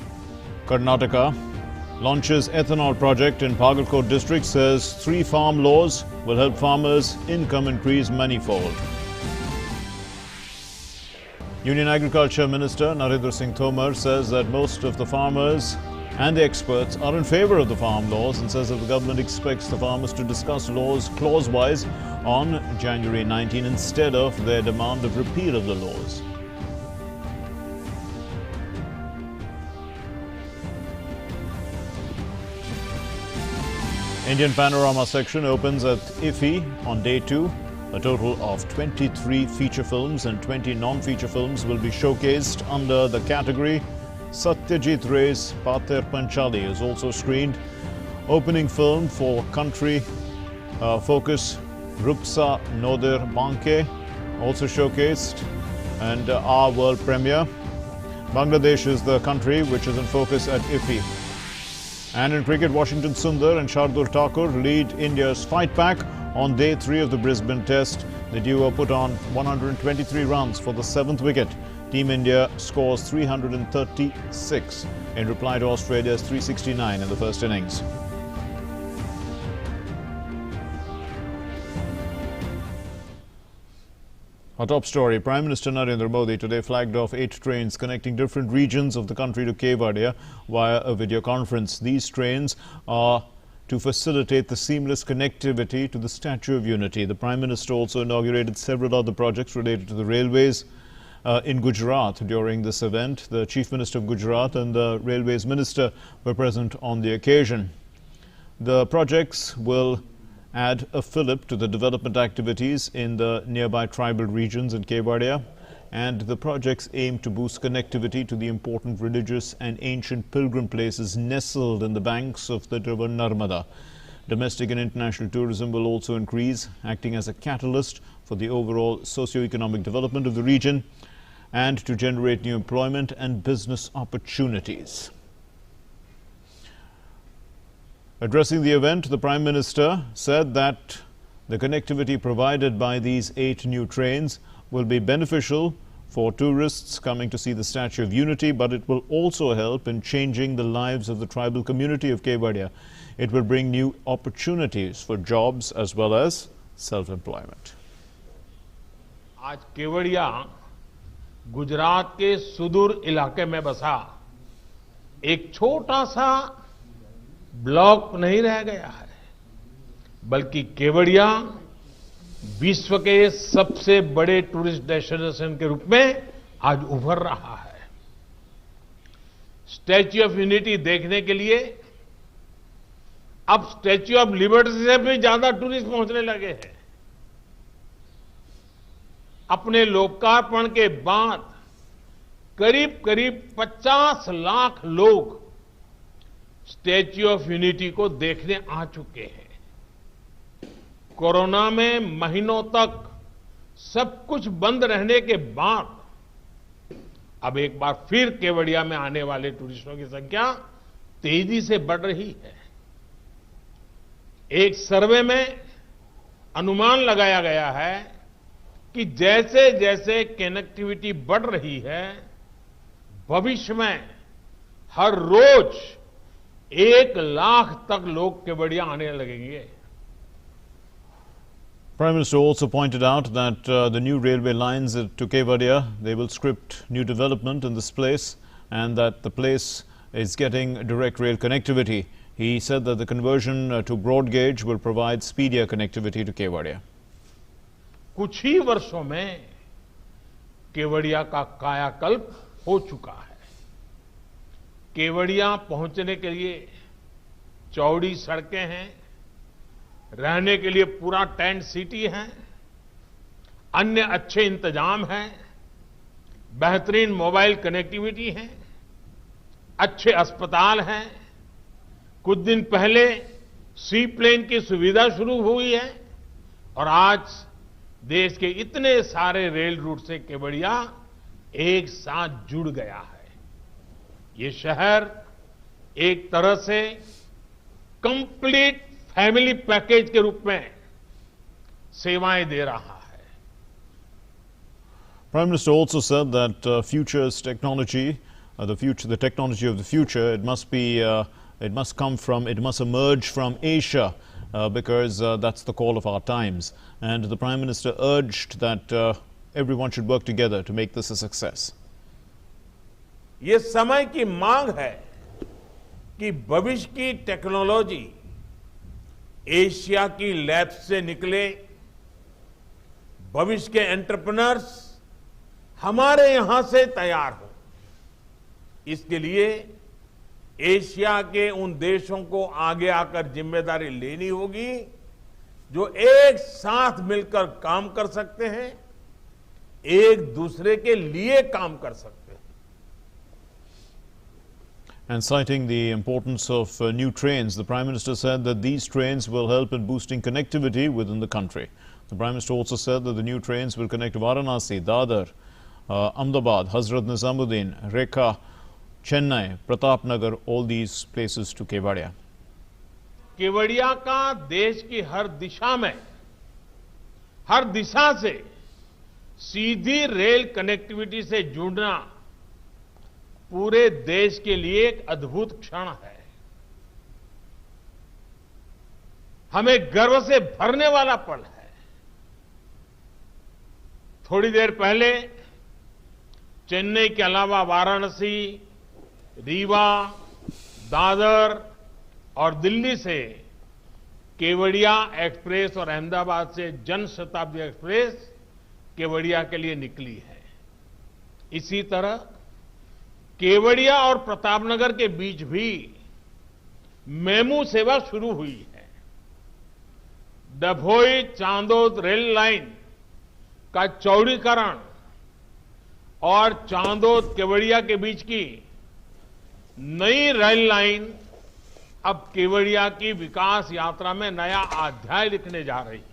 Karnataka launches ethanol project in Bagalkot district, says 3 farm laws will help farmers' income increase manifold. Union Agriculture Minister Narendra Singh Tomar says that most of the farmers and the experts are in favor of the farm laws and says that the government expects the farmers to discuss laws clause-wise on January 19 instead of their demand of repeal of the laws. Indian Panorama section opens at IFFI on day 2. A total of 23 feature films and 20 non-feature films will be showcased under the category. Satyajit Ray's Pather Panchali is also screened. Opening film for country focus Rupsa Noder Banke also showcased, and our world premiere. Bangladesh is the country which is in focus at IFFI. And in cricket, Washington Sundar and Shardul Thakur lead India's fight pack on day 3 of the Brisbane Test. The duo put on 123 runs for the 7th wicket. Team India scores 336 in reply to Australia's 369 in the first innings. Our top story, Prime Minister Narendra Modi today flagged off 8 trains connecting different regions of the country to Kevadia via a video conference. These trains are to facilitate the seamless connectivity to the Statue of Unity. The Prime Minister also inaugurated several other projects related to the railways in Gujarat. During this event, the Chief Minister of Gujarat and the Railways Minister were present on the occasion. The projects will add a fillip to the development activities in the nearby tribal regions in Kevadia, and the projects aim to boost connectivity to the important religious and ancient pilgrim places nestled in the banks of the river Narmada. Domestic and international tourism will also increase, acting as a catalyst for the overall socio-economic development of the region and to generate new employment and business opportunities. Addressing the event, the Prime Minister said that the connectivity provided by these 8 new trains will be beneficial for tourists coming to see the Statue of Unity, but it will also help in changing the lives of the tribal community of Kevadia. It will bring new opportunities for jobs as well as self-employment. आज केवड़िया गुजरात के सुदूर इलाके में बसा एक छोटा सा block नहीं रह गया है, बल्कि केवड़िया विश्व के सबसे बड़े टूरिस्ट डेस्टिनेशन के रूप में आज उभर रहा है। स्टैच्यू ऑफ यूनिटी देखने के लिए अब स्टैच्यू ऑफ लिबर्टी से भी ज्यादा टूरिस्ट पहुंचने लगे हैं। अपने लोकार्पण के बाद करीब करीब 50 लाख लोग स्टैच्यू ऑफ यूनिटी को देखने आ चुके हैं। कोरोना में महीनों तक सब कुछ बंद रहने के बाद अब एक बार फिर केवड़िया में आने वाले टूरिस्टों की संख्या तेजी से बढ़ रही है। एक सर्वे में अनुमान लगाया गया है कि जैसे जैसे कनेक्टिविटी बढ़ रही है, भविष्य में हर रोज 1 लाख तक लोग केवड़िया आने लगेंगे। Prime Minister also pointed out that the new railway lines to Kevadia, they will script new development in this place, and that the place is getting direct rail connectivity. He said that the conversion to broad gauge will provide speedier connectivity to Kevadia. कुछ ही वर्षों में केवड़िया का कायाकल्प हो चुका है। केवड़िया पहुंचने के लिए चौड़ी सड़कें हैं, रहने के लिए पूरा टेंट सिटी है, अन्य अच्छे इंतजाम हैं, बेहतरीन मोबाइल कनेक्टिविटी है, अच्छे अस्पताल हैं। कुछ दिन पहले सी प्लेन की सुविधा शुरू हुई है और आज देश के इतने सारे रेल रूट से केवड़िया एक साथ जुड़ गया है। ये शहर एक तरह से कंप्लीट फैमिली पैकेज के रूप में सेवाएं दे रहा है। Prime Minister also said that future's technology, the technology of the future, it must emerge from Asia because that's the call of our times. And the Prime Minister urged that everyone should work together to make this a success. ये समय की मांग है कि भविष्य की technology Asia की lab से निकले, भविष्य के एंटरप्रेन्योर्स हमारे यहां से तैयार हो। इसके लिए एशिया के उन देशों को आगे आकर जिम्मेदारी लेनी होगी जो एक साथ मिलकर काम कर सकते हैं, एक दूसरे के लिए काम कर सकते हैं। And citing the importance of new trains, the Prime Minister said that these trains will help in boosting connectivity within the country. The Prime Minister also said that the new trains will connect Varanasi, Dadar, Ahmedabad, Hazrat Nizamuddin, Rekha, Chennai, Pratapnagar, all these places to Kevadia. Kevadia का देश की हर दिशा में, हर दिशा से सीधी rail connectivity से जुड़ना पूरे देश के लिए एक अद्भुत क्षण है। हमें गर्व से भरने वाला पल है। थोड़ी देर पहले चेन्नई के अलावा वाराणसी, रीवा, दादर और दिल्ली से केवड़िया एक्सप्रेस और अहमदाबाद से जन शताब्दी एक्सप्रेस केवड़िया के लिए निकली है। इसी तरह केवड़िया और प्रतापनगर के बीच भी मेमू सेवा शुरू हुई है। डभोई चांदोद रेल लाइन का चौड़ीकरण और चांदोद केवड़िया के बीच की नई रेल लाइन अब केवड़िया की विकास यात्रा में नया अध्याय लिखने जा रही है।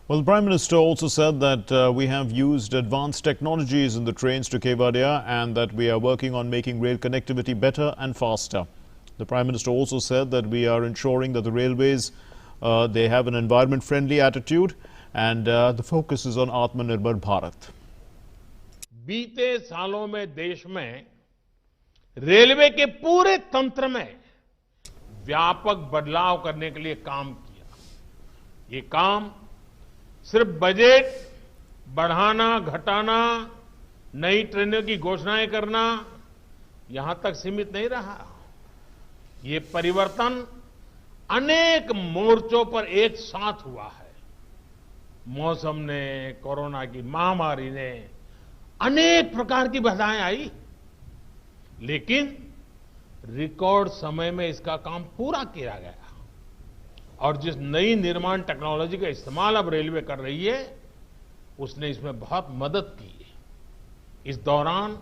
Well, the Prime Minister also said that we have used advanced technologies in the trains to Kevadia and that we are working on making rail connectivity better and faster. The Prime Minister also said that we are ensuring that the railways, they have an environment-friendly attitude and the focus is on Atmanirbhar Bharat. बीते सालों में देश में railway के पूरे तंत्र में व्यापक बदलाव करने के लिए काम किया। ये काम सिर्फ बजट बढ़ाना, घटाना, नई ट्रेनों की घोषणाएं करना यहां तक सीमित नहीं रहा। ये परिवर्तन अनेक मोर्चों पर एक साथ हुआ है। मौसम ने, कोरोना की महामारी ने अनेक प्रकार की बाधाएं आई, लेकिन रिकॉर्ड समय में इसका काम पूरा किया गया और जिस नई निर्माण टेक्नोलॉजी का इस्तेमाल अब रेलवे कर रही है, उसने इसमें बहुत मदद की। इस दौरान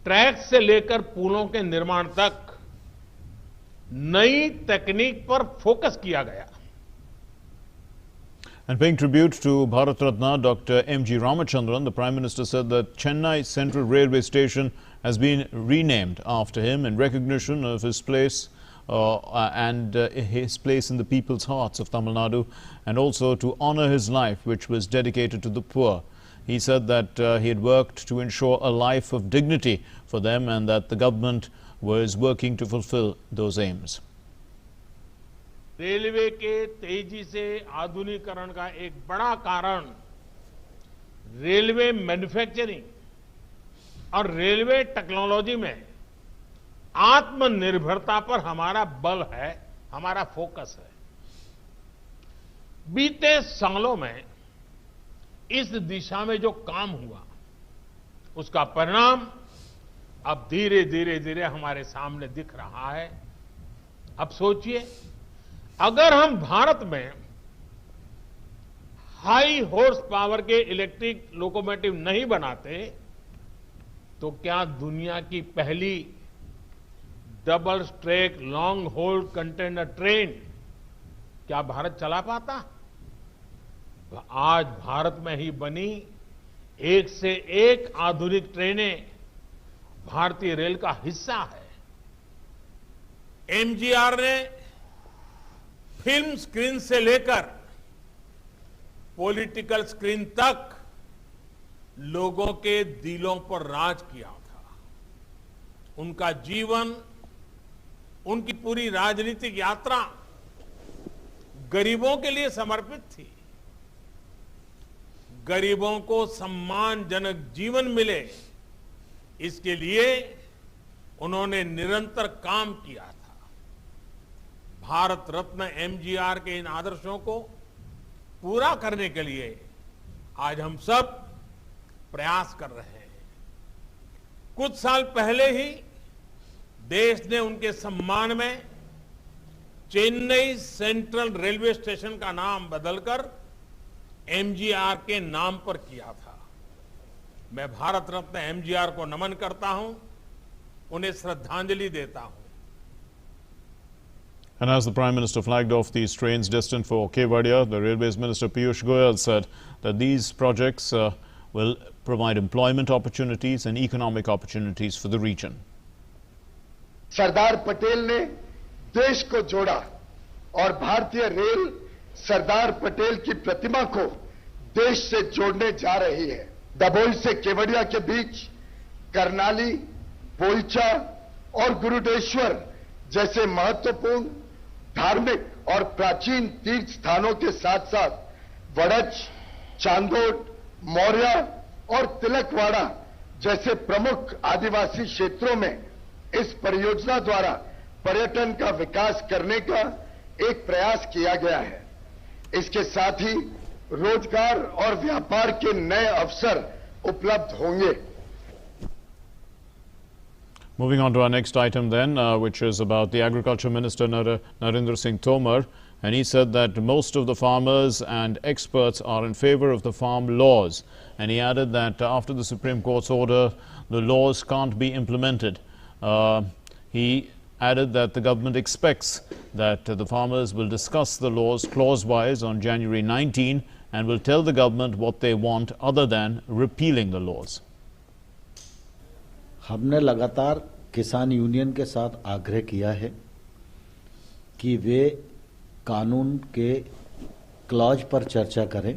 ट्रैक से लेकर पुलों के निर्माण तक नई तकनीक पर फोकस किया गया। And paying tribute to Bharat Ratna Dr. M.G. Ramachandran, the Prime Minister said that Chennai Central Railway Station has been renamed after him in recognition of his place and his place in the people's hearts of Tamil Nadu, and also to honor his life, which was dedicated to the poor. He said that he had worked to ensure a life of dignity for them and that the government was working to fulfill those aims. Railway के तेजी से आधुनिकीकरण का एक बड़ा कारण railway manufacturing और railway technology में आत्मनिर्भरता पर हमारा बल है, हमारा फोकस है। बीते सालों में इस दिशा में जो काम हुआ, उसका परिणाम अब धीरे धीरे हमारे सामने दिख रहा है। अब सोचिए, अगर हम भारत में हाई हॉर्स पावर के इलेक्ट्रिक लोकोमोटिव नहीं बनाते, तो क्या दुनिया की पहली double stack long haul container train क्या भारत चला पाता? तो आज भारत में ही बनी एक से एक आधुनिक ट्रेनें भारतीय रेल का हिस्सा है। एमजीआर ने फिल्म स्क्रीन से लेकर पॉलिटिकल स्क्रीन तक लोगों के दिलों पर राज किया था। उनका जीवन, उनकी पूरी राजनीतिक यात्रा गरीबों के लिए समर्पित थी। गरीबों को सम्मानजनक जीवन मिले, इसके लिए उन्होंने निरंतर काम किया था। भारत रत्न एमजीआर के इन आदर्शों को पूरा करने के लिए आज हम सब प्रयास कर रहे हैं। कुछ साल पहले ही देश ने उनके सम्मान में चेन्नई सेंट्रल रेलवे स्टेशन का नाम बदलकर एमजीआर के नाम पर किया था। मैं भारत रत्न एमजीआर को नमन करता हूं, उन्हें श्रद्धांजलि देता हूं। And as the Prime Minister flagged off these trains destined for Kevadia, the Railways Minister Piyush Goyal said that these projects will provide employment opportunities and economic opportunities for the region. Sardar Patel ने देश को जोड़ा और भारतीय rail Sardar Patel की प्रतिमा को देश से जोड़ने जा रही है। दभोई से केवड़िया के बीच करनाली, पोइचा और गुरुदेश्वर जैसे महत्वपूर्ण धार्मिक और प्राचीन तीर्थ स्थानों के साथ साथ वड़च, चांदोद, मौर्या और तिलकवाड़ा जैसे प्रमुख आदिवासी क्षेत्रों में इस परियोजना द्वारा पर्यटन का विकास करने का एक प्रयास किया गया है। इसके साथ ही रोजगार और व्यापार के नए अवसर उपलब्ध होंगे। Moving on to our next item then, which is about the Agriculture Minister Narendra Singh Tomar, and he said that most of the farmers and experts are in favor of the farm laws, and he added that after the Supreme Court's order, the laws can't be implemented. He added that the government expects that the farmers will discuss the laws clause-wise on January 19 and will tell the government what they want other than repealing the laws. हमने लगातार किसान union के साथ आग्रह किया है कि वे कानून के क्लॉज पर चर्चा करें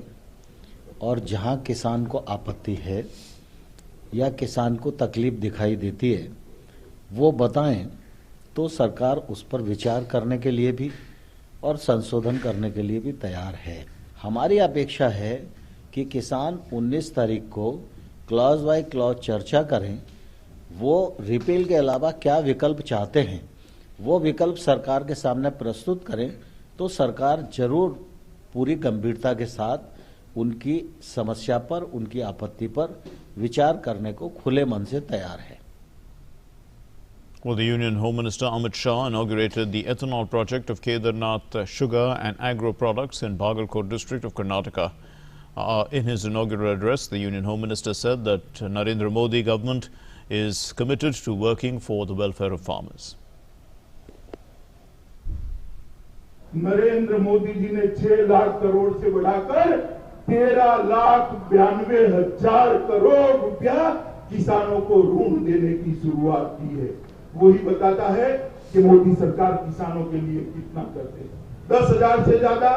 और जहां किसान को आपत्ति है या किसान को तकलीफ दिखाई देती है वो बताएं, तो सरकार उस पर विचार करने के लिए भी और संशोधन करने के लिए भी तैयार है। हमारी अपेक्षा है कि किसान 19 तारीख को क्लॉज बाय क्लॉज चर्चा करें, वो रिपील के अलावा क्या विकल्प चाहते हैं वो विकल्प सरकार के सामने प्रस्तुत करें, तो सरकार जरूर पूरी गंभीरता के साथ उनकी समस्या पर, उनकी आपत्ति पर विचार करने को खुले मन से तैयार है। Well, the Union Home Minister Amit Shah inaugurated the ethanol project of Kedarnath Sugar and Agro Products in Bagalkot district of Karnataka. In his inaugural address, the Union Home Minister said that Narendra Modi government is committed to working for the welfare of farmers. Narendra Modi ji ने 6 लाख करोड़ से बढ़ाकर 13,92,000 करोड़ रुपया किसानों को ऋण देने की शुरुआत की है। वही बताता है कि मोदी सरकार किसानों के लिए कितना करते हैं। 10,000 से ज्यादा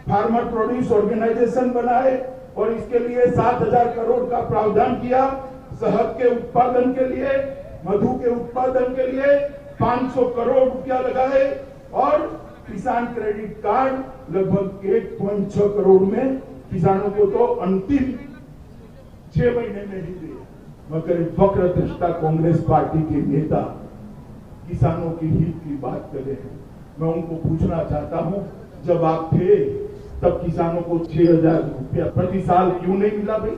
फार्मर प्रोड्यूस ऑर्गेनाइजेशन बनाए और इसके लिए 7,000 करोड़ का प्रावधान किया। शहद के उत्पादन के लिए, मधु के उत्पादन के लिए 500 करोड़ रुपया लगाए और किसान क्रेडिट कार्ड लगभग 1.6 करोड़ में किसानों को तो अंतिम 6 महीने में ही दिए। मगर वक्रदृष्टा कांग्रेस पार्टी के नेता किसानों की हित की बात कर रहे हैं। मैं उनको पूछना चाहता हूं, जब आप थे तब किसानों को 6,000 रुपया प्रति साल क्यों नहीं मिला भाई?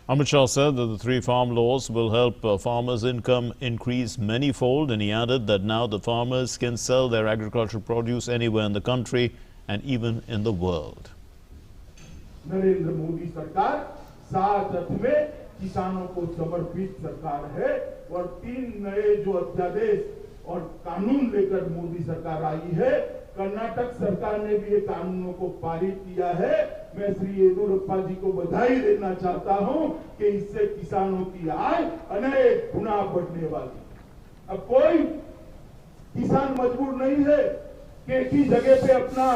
Amit Shah said that the 3 farm laws will help farmers' income increase manyfold, and he added that now the farmers can sell their agricultural produce anywhere in the country and even in the world. Narendra Modi सरकार सात अर्थ में किसानों को समर्पित सरकार है और 3 नए जो अध्यादेश और कानून लेकर मोदी सरकार आई है, कर्नाटक सरकार ने भी ये कानूनों को पारित किया है। मैं श्री येदियुरप्पा जी को बधाई देना चाहता हूं कि इससे किसानों की आय अनेक गुना बढ़ने वाली। अब कोई किसान मजबूर नहीं है कि एक ही जगह पे अपना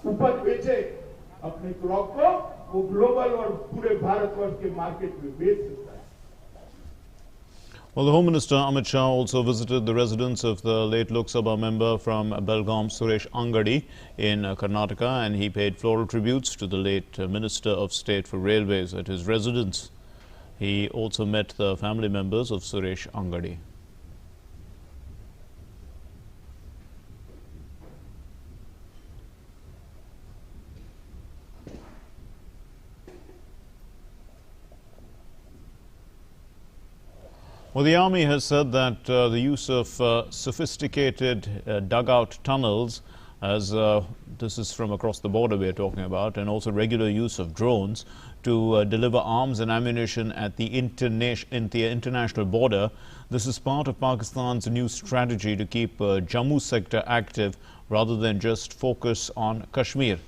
उपज बेचे। अपने क्रॉप को वो ग्लोबल और पूरे भारतवर्ष के मार्केट में बेच सकता है। Well, the Home Minister Amit Shah also visited the residence of the late Lok Sabha member from Belgaum, Suresh Angadi, in Karnataka, and he paid floral tributes to the late Minister of State for Railways at his residence. He also met the family members of Suresh Angadi. Well, the Army has said that the use of sophisticated dugout tunnels, as this is from across the border we are talking about, and also regular use of drones to deliver arms and ammunition at the international border. This is part of Pakistan's new strategy to keep Jammu sector active rather than just focus on Kashmir.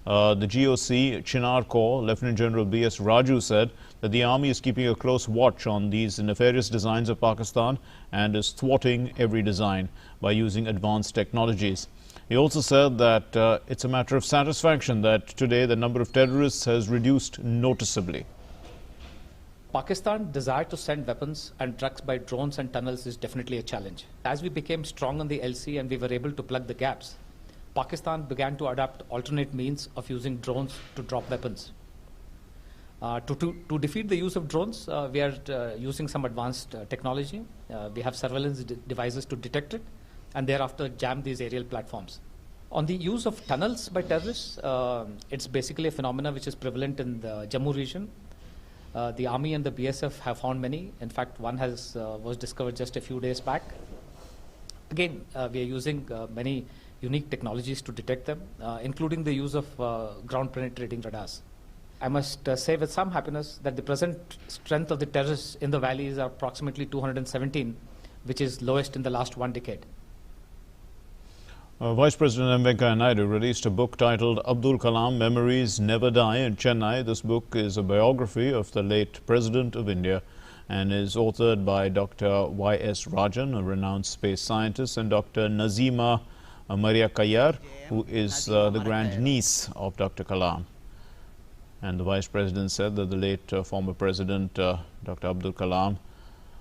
The GOC Chinar Corps Lieutenant General B.S. Raju said that the army is keeping a close watch on these nefarious designs of Pakistan and is thwarting every design by using advanced technologies. He also said that it's a matter of satisfaction that today the number of terrorists has reduced noticeably. Pakistan's desire to send weapons and drugs by drones and tunnels is definitely a challenge. As we became strong on the LC and we were able to plug the gaps, Pakistan began to adopt alternate means of using drones to drop weapons. To defeat the use of drones, we are using some advanced technology. We have surveillance devices to detect it and thereafter jam these aerial platforms. On the use of tunnels by terrorists, it's basically a phenomenon which is prevalent in the Jammu region. The Army and the BSF have found many. In fact, one was discovered just a few days back. Again, we are using many unique technologies to detect them, including the use of ground-penetrating radars. I must say with some happiness that the present strength of the terrorists in the valley is approximately 217, which is lowest in the last 1 decade. Vice President M. Venkaiah Naidu released a book titled Abdul Kalam Memories Never Die in Chennai. This book is a biography of the late President of India and is authored by Dr. Y.S. Rajan, a renowned space scientist, and Dr. Nazima Maria Kayyar, who is the grandniece of Dr. Kalam. And the Vice President said that the late former President, Dr. Abdul Kalam,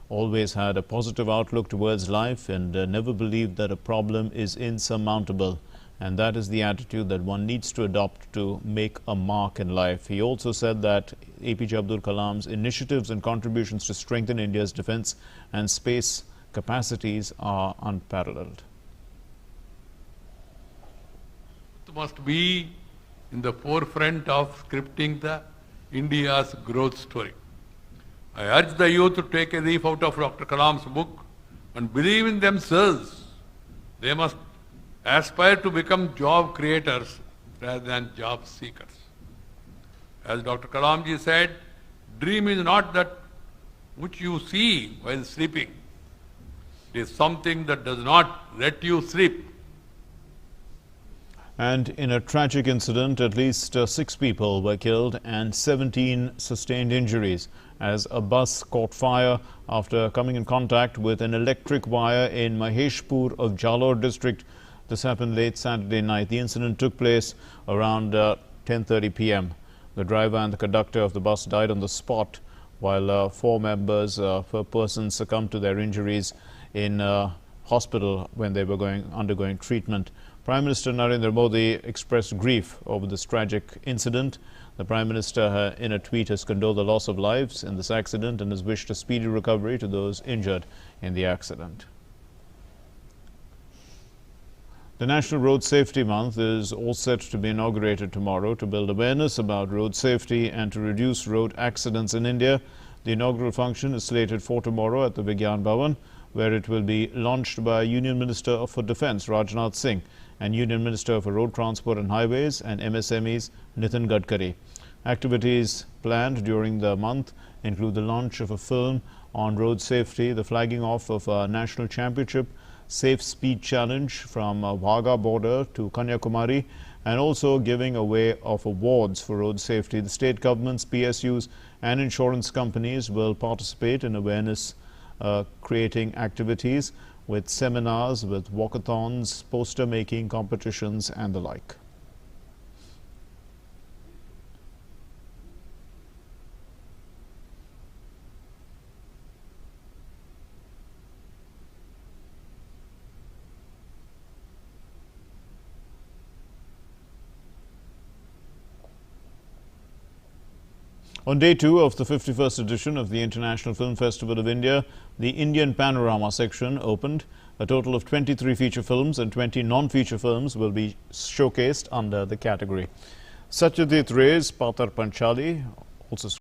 always had a positive outlook towards life and never believed that a problem is insurmountable. And that is the attitude that one needs to adopt to make a mark in life. He also said that APJ Abdul Kalam's initiatives and contributions to strengthen India's defense and space capacities are unparalleled. It must be in the forefront of scripting the India's growth story. I urge the youth to take a leaf out of Dr. Kalam's book and believe in themselves. They must aspire to become job creators rather than job seekers. As Dr. Kalamji said, dream is not that which you see while sleeping. It is something that does not let you sleep. And in a tragic incident, at least 6 people were killed and 17 sustained injuries as a bus caught fire after coming in contact with an electric wire in Maheshpur of Jalore district. This happened late Saturday night. The incident took place around 10:30 p.m. The driver and the conductor of the bus died on the spot, while 4 persons succumbed to their injuries in hospital when they were undergoing treatment. Prime Minister Narendra Modi expressed grief over this tragic incident. The Prime Minister in a tweet has condoled the loss of lives in this accident and has wished a speedy recovery to those injured in the accident. The National Road Safety Month is all set to be inaugurated tomorrow to build awareness about road safety and to reduce road accidents in India. The inaugural function is slated for tomorrow at the Vigyan Bhavan, where it will be launched by Union Minister for Defence Rajnath Singh and Union Minister for Road Transport and Highways and MSMEs Nitin Gadkari. Activities planned during the month include the launch of a film on road safety, the flagging off of a national championship, Safe Speed Challenge from Wagah border to Kanyakumari, and also giving away of awards for road safety. The state governments, PSUs and insurance companies will participate in awareness creating activities with seminars, with walkathons, poster making competitions and the like. On day 2 of the 51st edition of the International Film Festival of India, the Indian Panorama section opened. A total of 23 feature films and 20 non-feature films will be showcased under the category. Satyajit Ray's Patar Panchali also